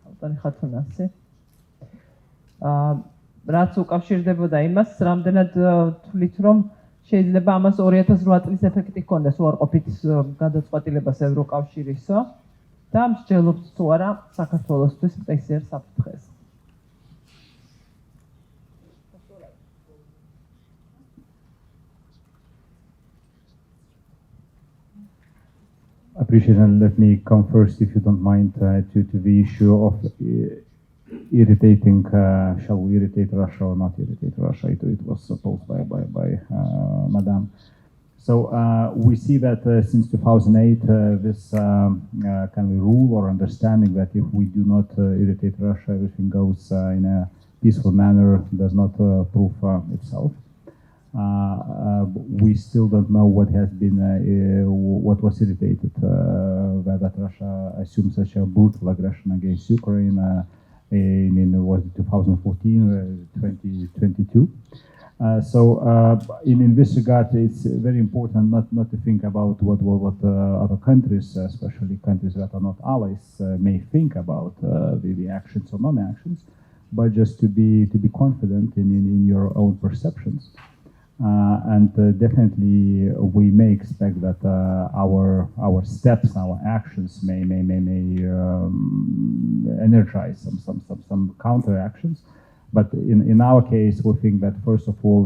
ბატონი ხათუნასი. რაც უკავშირდებოდა იმას, რამდენად თვლით რომ შეიძლება ამას 2008 წლის ეფექტი ჰქონდეს უარყოფით გადაწყვეტილებას ევროკავშირისო და მსჯელობთ თუ არა საქართველოსთვის პრესიერ საფრთხეს. Appreciate and let me come first, if you don't mind, to the issue of irritating. Shall we irritate Russia or not irritate Russia? It was posed by Madame. So we see that since 2008, this kind of rule or understanding that if we do not irritate Russia, everything goes in a peaceful manner does not prove itself. We still don't know what has been, what was irritated, that Russia assumed such a brutal aggression against Ukraine in was it 2014 or 2022. In this regard, it's very important not to think about what other countries, especially countries that are not allies, may think about the actions or non-actions, but just to be confident in your own perceptions. Definitely, we may expect that our steps, our actions may energize some counter actions, But in our case, we think that first of all,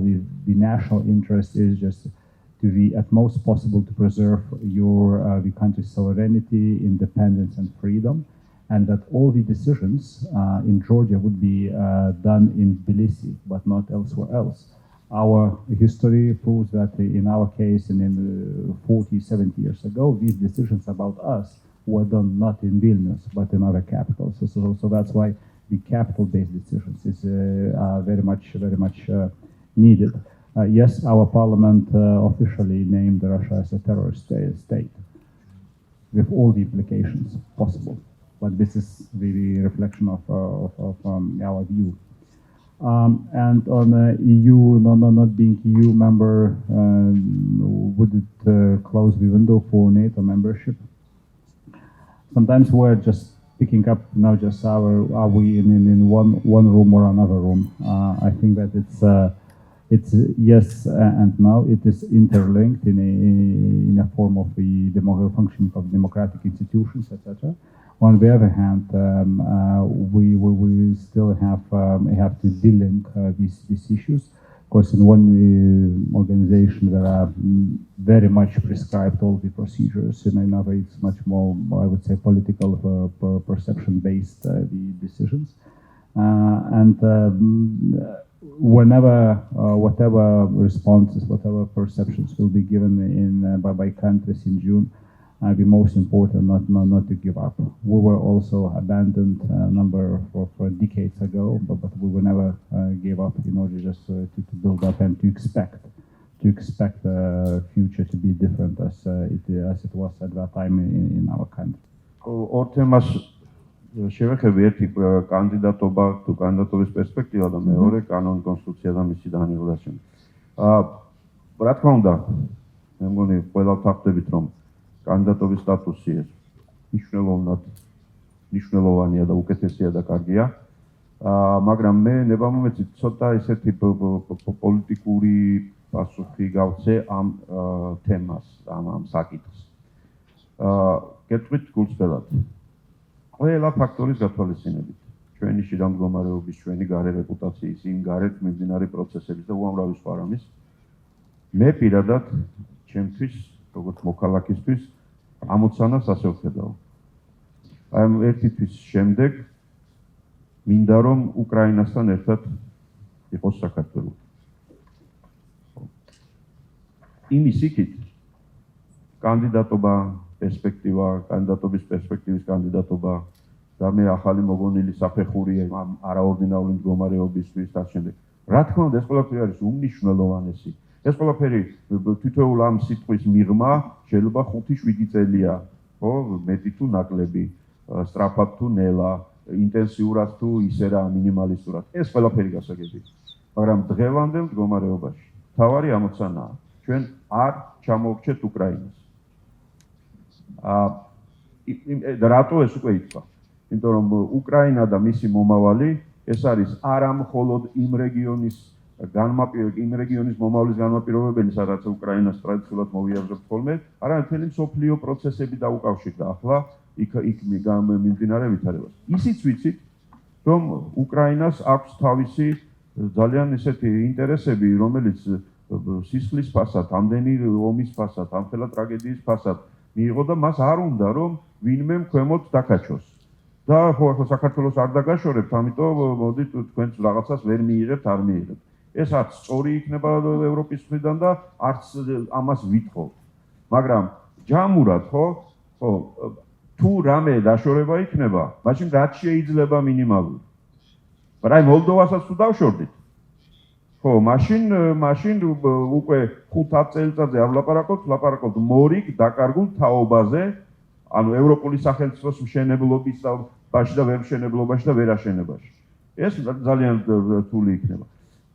the national interest is just to the utmost possible to preserve the country's sovereignty, independence, and freedom, and that all the decisions in Georgia would be done in Tbilisi, but not elsewhere else. Our history proves that in our case, and in 40, 70 years ago, these decisions about us were done not in Vilnius, but in other capitals. So that's why the capital-based decisions is very much needed. Yes, our parliament officially named Russia as a terrorist state, with all the implications possible. But this is the reflection of our view. And on EU, not being EU member, would it close the window for NATO membership? Sometimes we're just picking up now just are we in one room or another room. I think that it's yes and no. It is interlinked in a form of the functioning of democratic institutions, etc. On the other hand, we still have to delink these issues. Of course, in one organization there are very much prescribed all the procedures. In another, it's much more, I would say, political perception-based the decisions. And whenever whatever responses, whatever perceptions will be given by countries in June, the most important not to give up. We were also abandoned a number of decades ago, but we will never give up in order just to build up and to expect the future to be different as it was at that time in our country. ორ თემას შევეხები, ერთი კანდიდატობა თუ კანდიდატობის პერსპექტივა და მეორე კანონი, კონსტიტუცია და მისი დანერგვა. რა თქმა უნდა, მე მგონი ყველა ვთანხმდებით, რომ კანდიდატობის სტატუსი მნიშვნელოვანია და უკეთესია და კარგია. მაგრამ მე ნებამომეცით ცოტა ესეთი პოლიტიკური პასუხი გავცე ამ თემას, ამ საკითხს. გეტყვით გულწრფელად. ყველა ფაქტორის გათვალისწინებით, ჩვენი შიდა მდგომარეობის, ჩვენი გარე რეპუტაციის, იმ გარეთ მიმდინარე პროცესების და უამრავი სხვა რამის, მე პირადად ჩემთვის, როგორც მოქალაქისთვის, ამოცანას ასე ვხედავ. აი ამ ერთი თვის შემდეგ მინდა რომ უკრაინასთან ერთად იყოს საქართველო. იმის იქით კანდიდატობა, პერსპექტივა, კანდიდატობის პერსპექტივის კანდიდატობა და მე ახალი მოგონილი საფეხური არაორდინარული მდგომარეობისთვის და შემდეგ. რა თქმა უნდა, ეს ყველაფერი არის უმნიშვნელოვანესი. ეს ყველაფერი თითოეულ ამ სიტყვის მიღმა შეიძლება 5-7 წელია, ხო, მეტი თუ ნაკლები, სწრაფად თუ ნელა, ინტენსიურად თუ ისე რა მინიმალისტურად. ეს ყველაფერი გასაგებია. მაგრამ დღევანდელ მდგომარეობაში თავარი ამოცანაა, ჩვენ არ ჩამოვრჩეთ უკრაინას. და რატო ეს უკვე ითქვა? იმიტომ რომ უკრაინა და მისი მომავალი ეს არის არა მხოლოდ იმ რეგიონის მომავლის განმაპირობებელი, სადაც უკრაინას ტრადიციულად მოვიაზრებთ ხოლმე, არამედ მთელი მსოფლიო პროცესები დაუკავშირდა ახლა იქ მიმდინარე ვითარებას. ისიც ვიცით, რომ უკრაინას აქვს თავისი ძალიან ესეთი ინტერესები, რომელიც სისხლის ფასად, ამდენი ომის ფასად, ამხელა ტრაგედიის ფასად მიიღო და მას არ უნდა რომ ვინმე ქვემოთ დაკაჩოს. და ხო ახლა საქართველოს არ დაგაშორებთ, ამიტომ მოდით თქვენც რაღაცას ვერ მიიღებთ, არ მიიღებთ. ეს არც სწორი იქნება ევროპის მხრიდან და არც ამას ვითხოვთ. მაგრამ ჯამურად ხო თუ რამე დაშორება იქნება, მაშინ რაც შეიძლება მინიმალური. მაგრამ მოლდოვასაც თუ დავშორდით, ხო, მაშინ უკვე 5 წელიწადზე არ ვლაპარაკობთ მორიგ დაკარგულ თაობაზე, ანუ ევროპული სახელმწიფოს მშენებლობაში და ვერმშენებლობაში და ვერაშენებაში. ეს ძალიან რთული იქნება.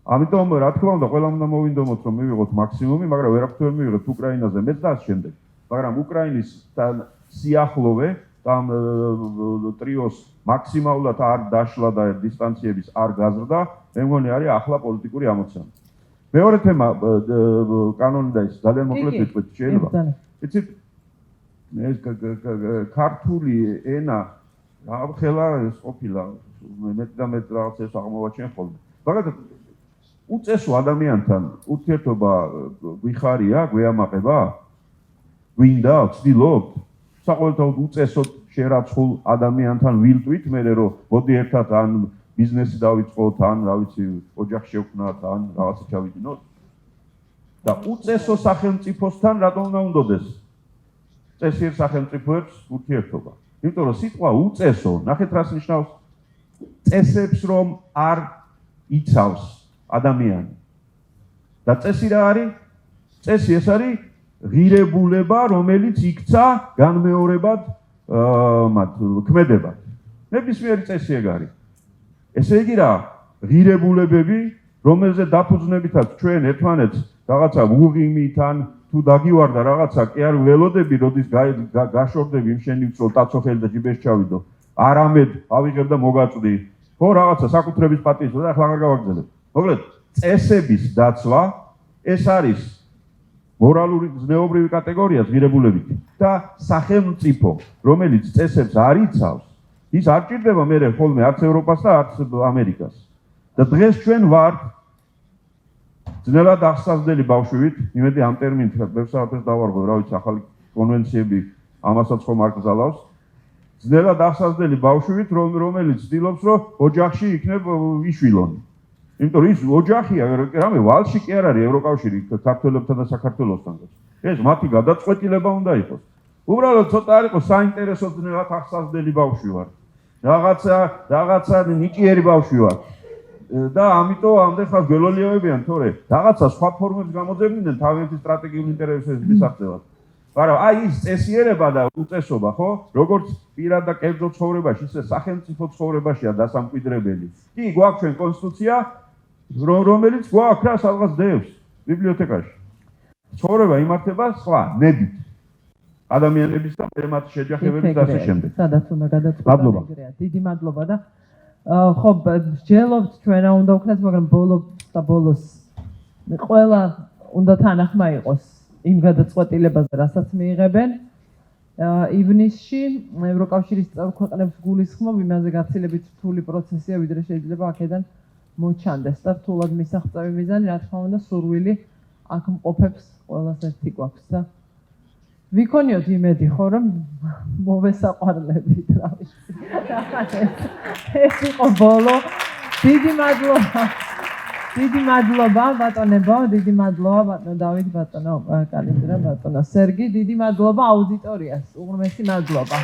ამიტომ რა თქმა უნდა, ყველამ უნდა მოვინდომოთ, რომ მივიღოთ მაქსიმუმი, მაგრამ ვერაფერს ვერ მივიღებთ უკრაინაზე მეც და შემდეგ. მაგრამ უკრაინის სიახლოვე და ტრიოს მაქსიმალურად არ დაშლა და დისტანციების არ გაზრდა, მე მგონი არის ახლა პოლიტიკური ამოცანა. მეორე თემა კანონი და ის ძალიან მოკლედ ვიტყვით, შეიძლება. იცით, ეს ქართული ენა ამხელა ეს ყოფილა მეტ და მეტ რაღაცებს აღმოვაჩენ ხოლმე. მაგალითად უწესო ადამიანთან ურთიერთობა გვიხარია, გვეამაყება? გვინდა, ვცდილობთ? საყოველთაოდ უწესოდ შერაცხულ ადამიანთან ვილტვით, მე რომ მოდი ერთად ან ბიზნესი დავიწყოთ, ან რა ვიცი, ოჯახი შევქმნათ, ან რაღაცა ჩავიდინოთ. და უწესო სახელმწიფოსთან რატომ უნდა უნდოდეს? წესიერ სახელმწიფოებს ურთიერთობა. იმიტომ რომ სიტყვა უწესო, ნახეთ რას ნიშნავს? წესებს რომ არ იცავს ადამიანი. და წესი რა არის? წესი ეს არის ღირებულება, რომელიც იქცა განმეორებად მათ ქმედებად. ნებისმიერი წესი ეგ არის. ესე იგი რა, ღირებულებები, რომელზე დაფუძნებითაც ჩვენ ერთმანეთს რაღაცა უღიმით ან თუ დაგივარდა რაღაცა კი არ ველოდები, როდის გაშორდები იმ შენი ვწრო ტაცოხელი და ჯიბეს ჩავიდო. არამედ ავიღებ და მოგაწვდი. ხო, რაღაცა საკუთრების პატივისცემა და ახლა აღარ გავაგრძელებ. მოკლედ, წესების დაცვა ეს არის მორალური ზნეობრივი კატეგორია ღირებულებით და სახელმწიფო, რომელიც წესებს არ იცავს, ის არ ჭირდება მერე ხოლმე არც ევროპას და არც ამერიკას. და დღეს ჩვენ ვართ ძნელად აღსაზრდელი ბავშვივით, იმედი ამ ტერმინით ბევრსაათს დავარღვევ, რა ვიცი, ახალი კონვენციები ამასაც ხომ არ გზალავს. ძნელად აღსაზრდელი ბავშვივით, რომელიც ცდილობს, რომ ოჯახში იქნებ იშვილონი. იმიტომ რომ ის ოჯახია, რამე ვალში კი არ არის ევროკავშირი ქართველებთან და საქართველოსთან. ეს მათი გადაწყვეტილება უნდა იყოს. უბრალოდ ცოტა არ იყოს საინტერესო ძნელად აღსაზრდელი ბავშვი ვარ. რაღაცა ნიჭიერი ბავშვი ვარ. და ამიტომ ამდენ ხანს გველოლიავებიან, თორე რაღაცა სხვა ფორმებს გამოძებდნენ თავიანთი სტრატეგიული ინტერესების მისაღწევად. მაგრამ აი ის წესიერება და უწესობა, ხო? როგორც პირად და კერძო ცხოვრებაში, ისე სახელმწიფო ცხოვრებაშია დასამკვიდრებელი. კი, გვაქვს ჩვენ კონსტიტუცია, რომელიც გვაქვს რა სადღაც დევს ბიბლიოთეკაში. ცხოვრება იმართება სხვა ნებით. ადამიანების და მათი შეჯახებების და ასე შემდეგ. სადაც უნდა გადაწყვეტა ეგრეა. დიდი მადლობა და ხო, ვსჯელობთ ჩვენ რა უნდა ვქნათ, მაგრამ ბოლოს ყველა უნდა თანახმა იყოს იმ გადაწყვეტილებაზე, რასაც მიიღებენ. ივნისში ევროკავშირის წევრ ქვეყნებს გულისხმობ იმაზე გაცილებით რთული პროცესია, ვიდრე შეიძლება აქედან მოჩანდეს და რთულად მისაღწევი მიზანი, რა თქმა უნდა, სურვილი აქ მყოფებს ყველას ერთი გვაქვს და ვიქონიოთ იმედი ხო რომ მოვესაყვარლებით, რა ვიცი. ეს იყო ბოლო. დიდი მადლობა ბატონებო, დიდი მადლობა ბატონო დავით, ბატონო კალინდრა, ბატონო სერგი, დიდი მადლობა აუდიტორიას. უღრმესი მადლობა.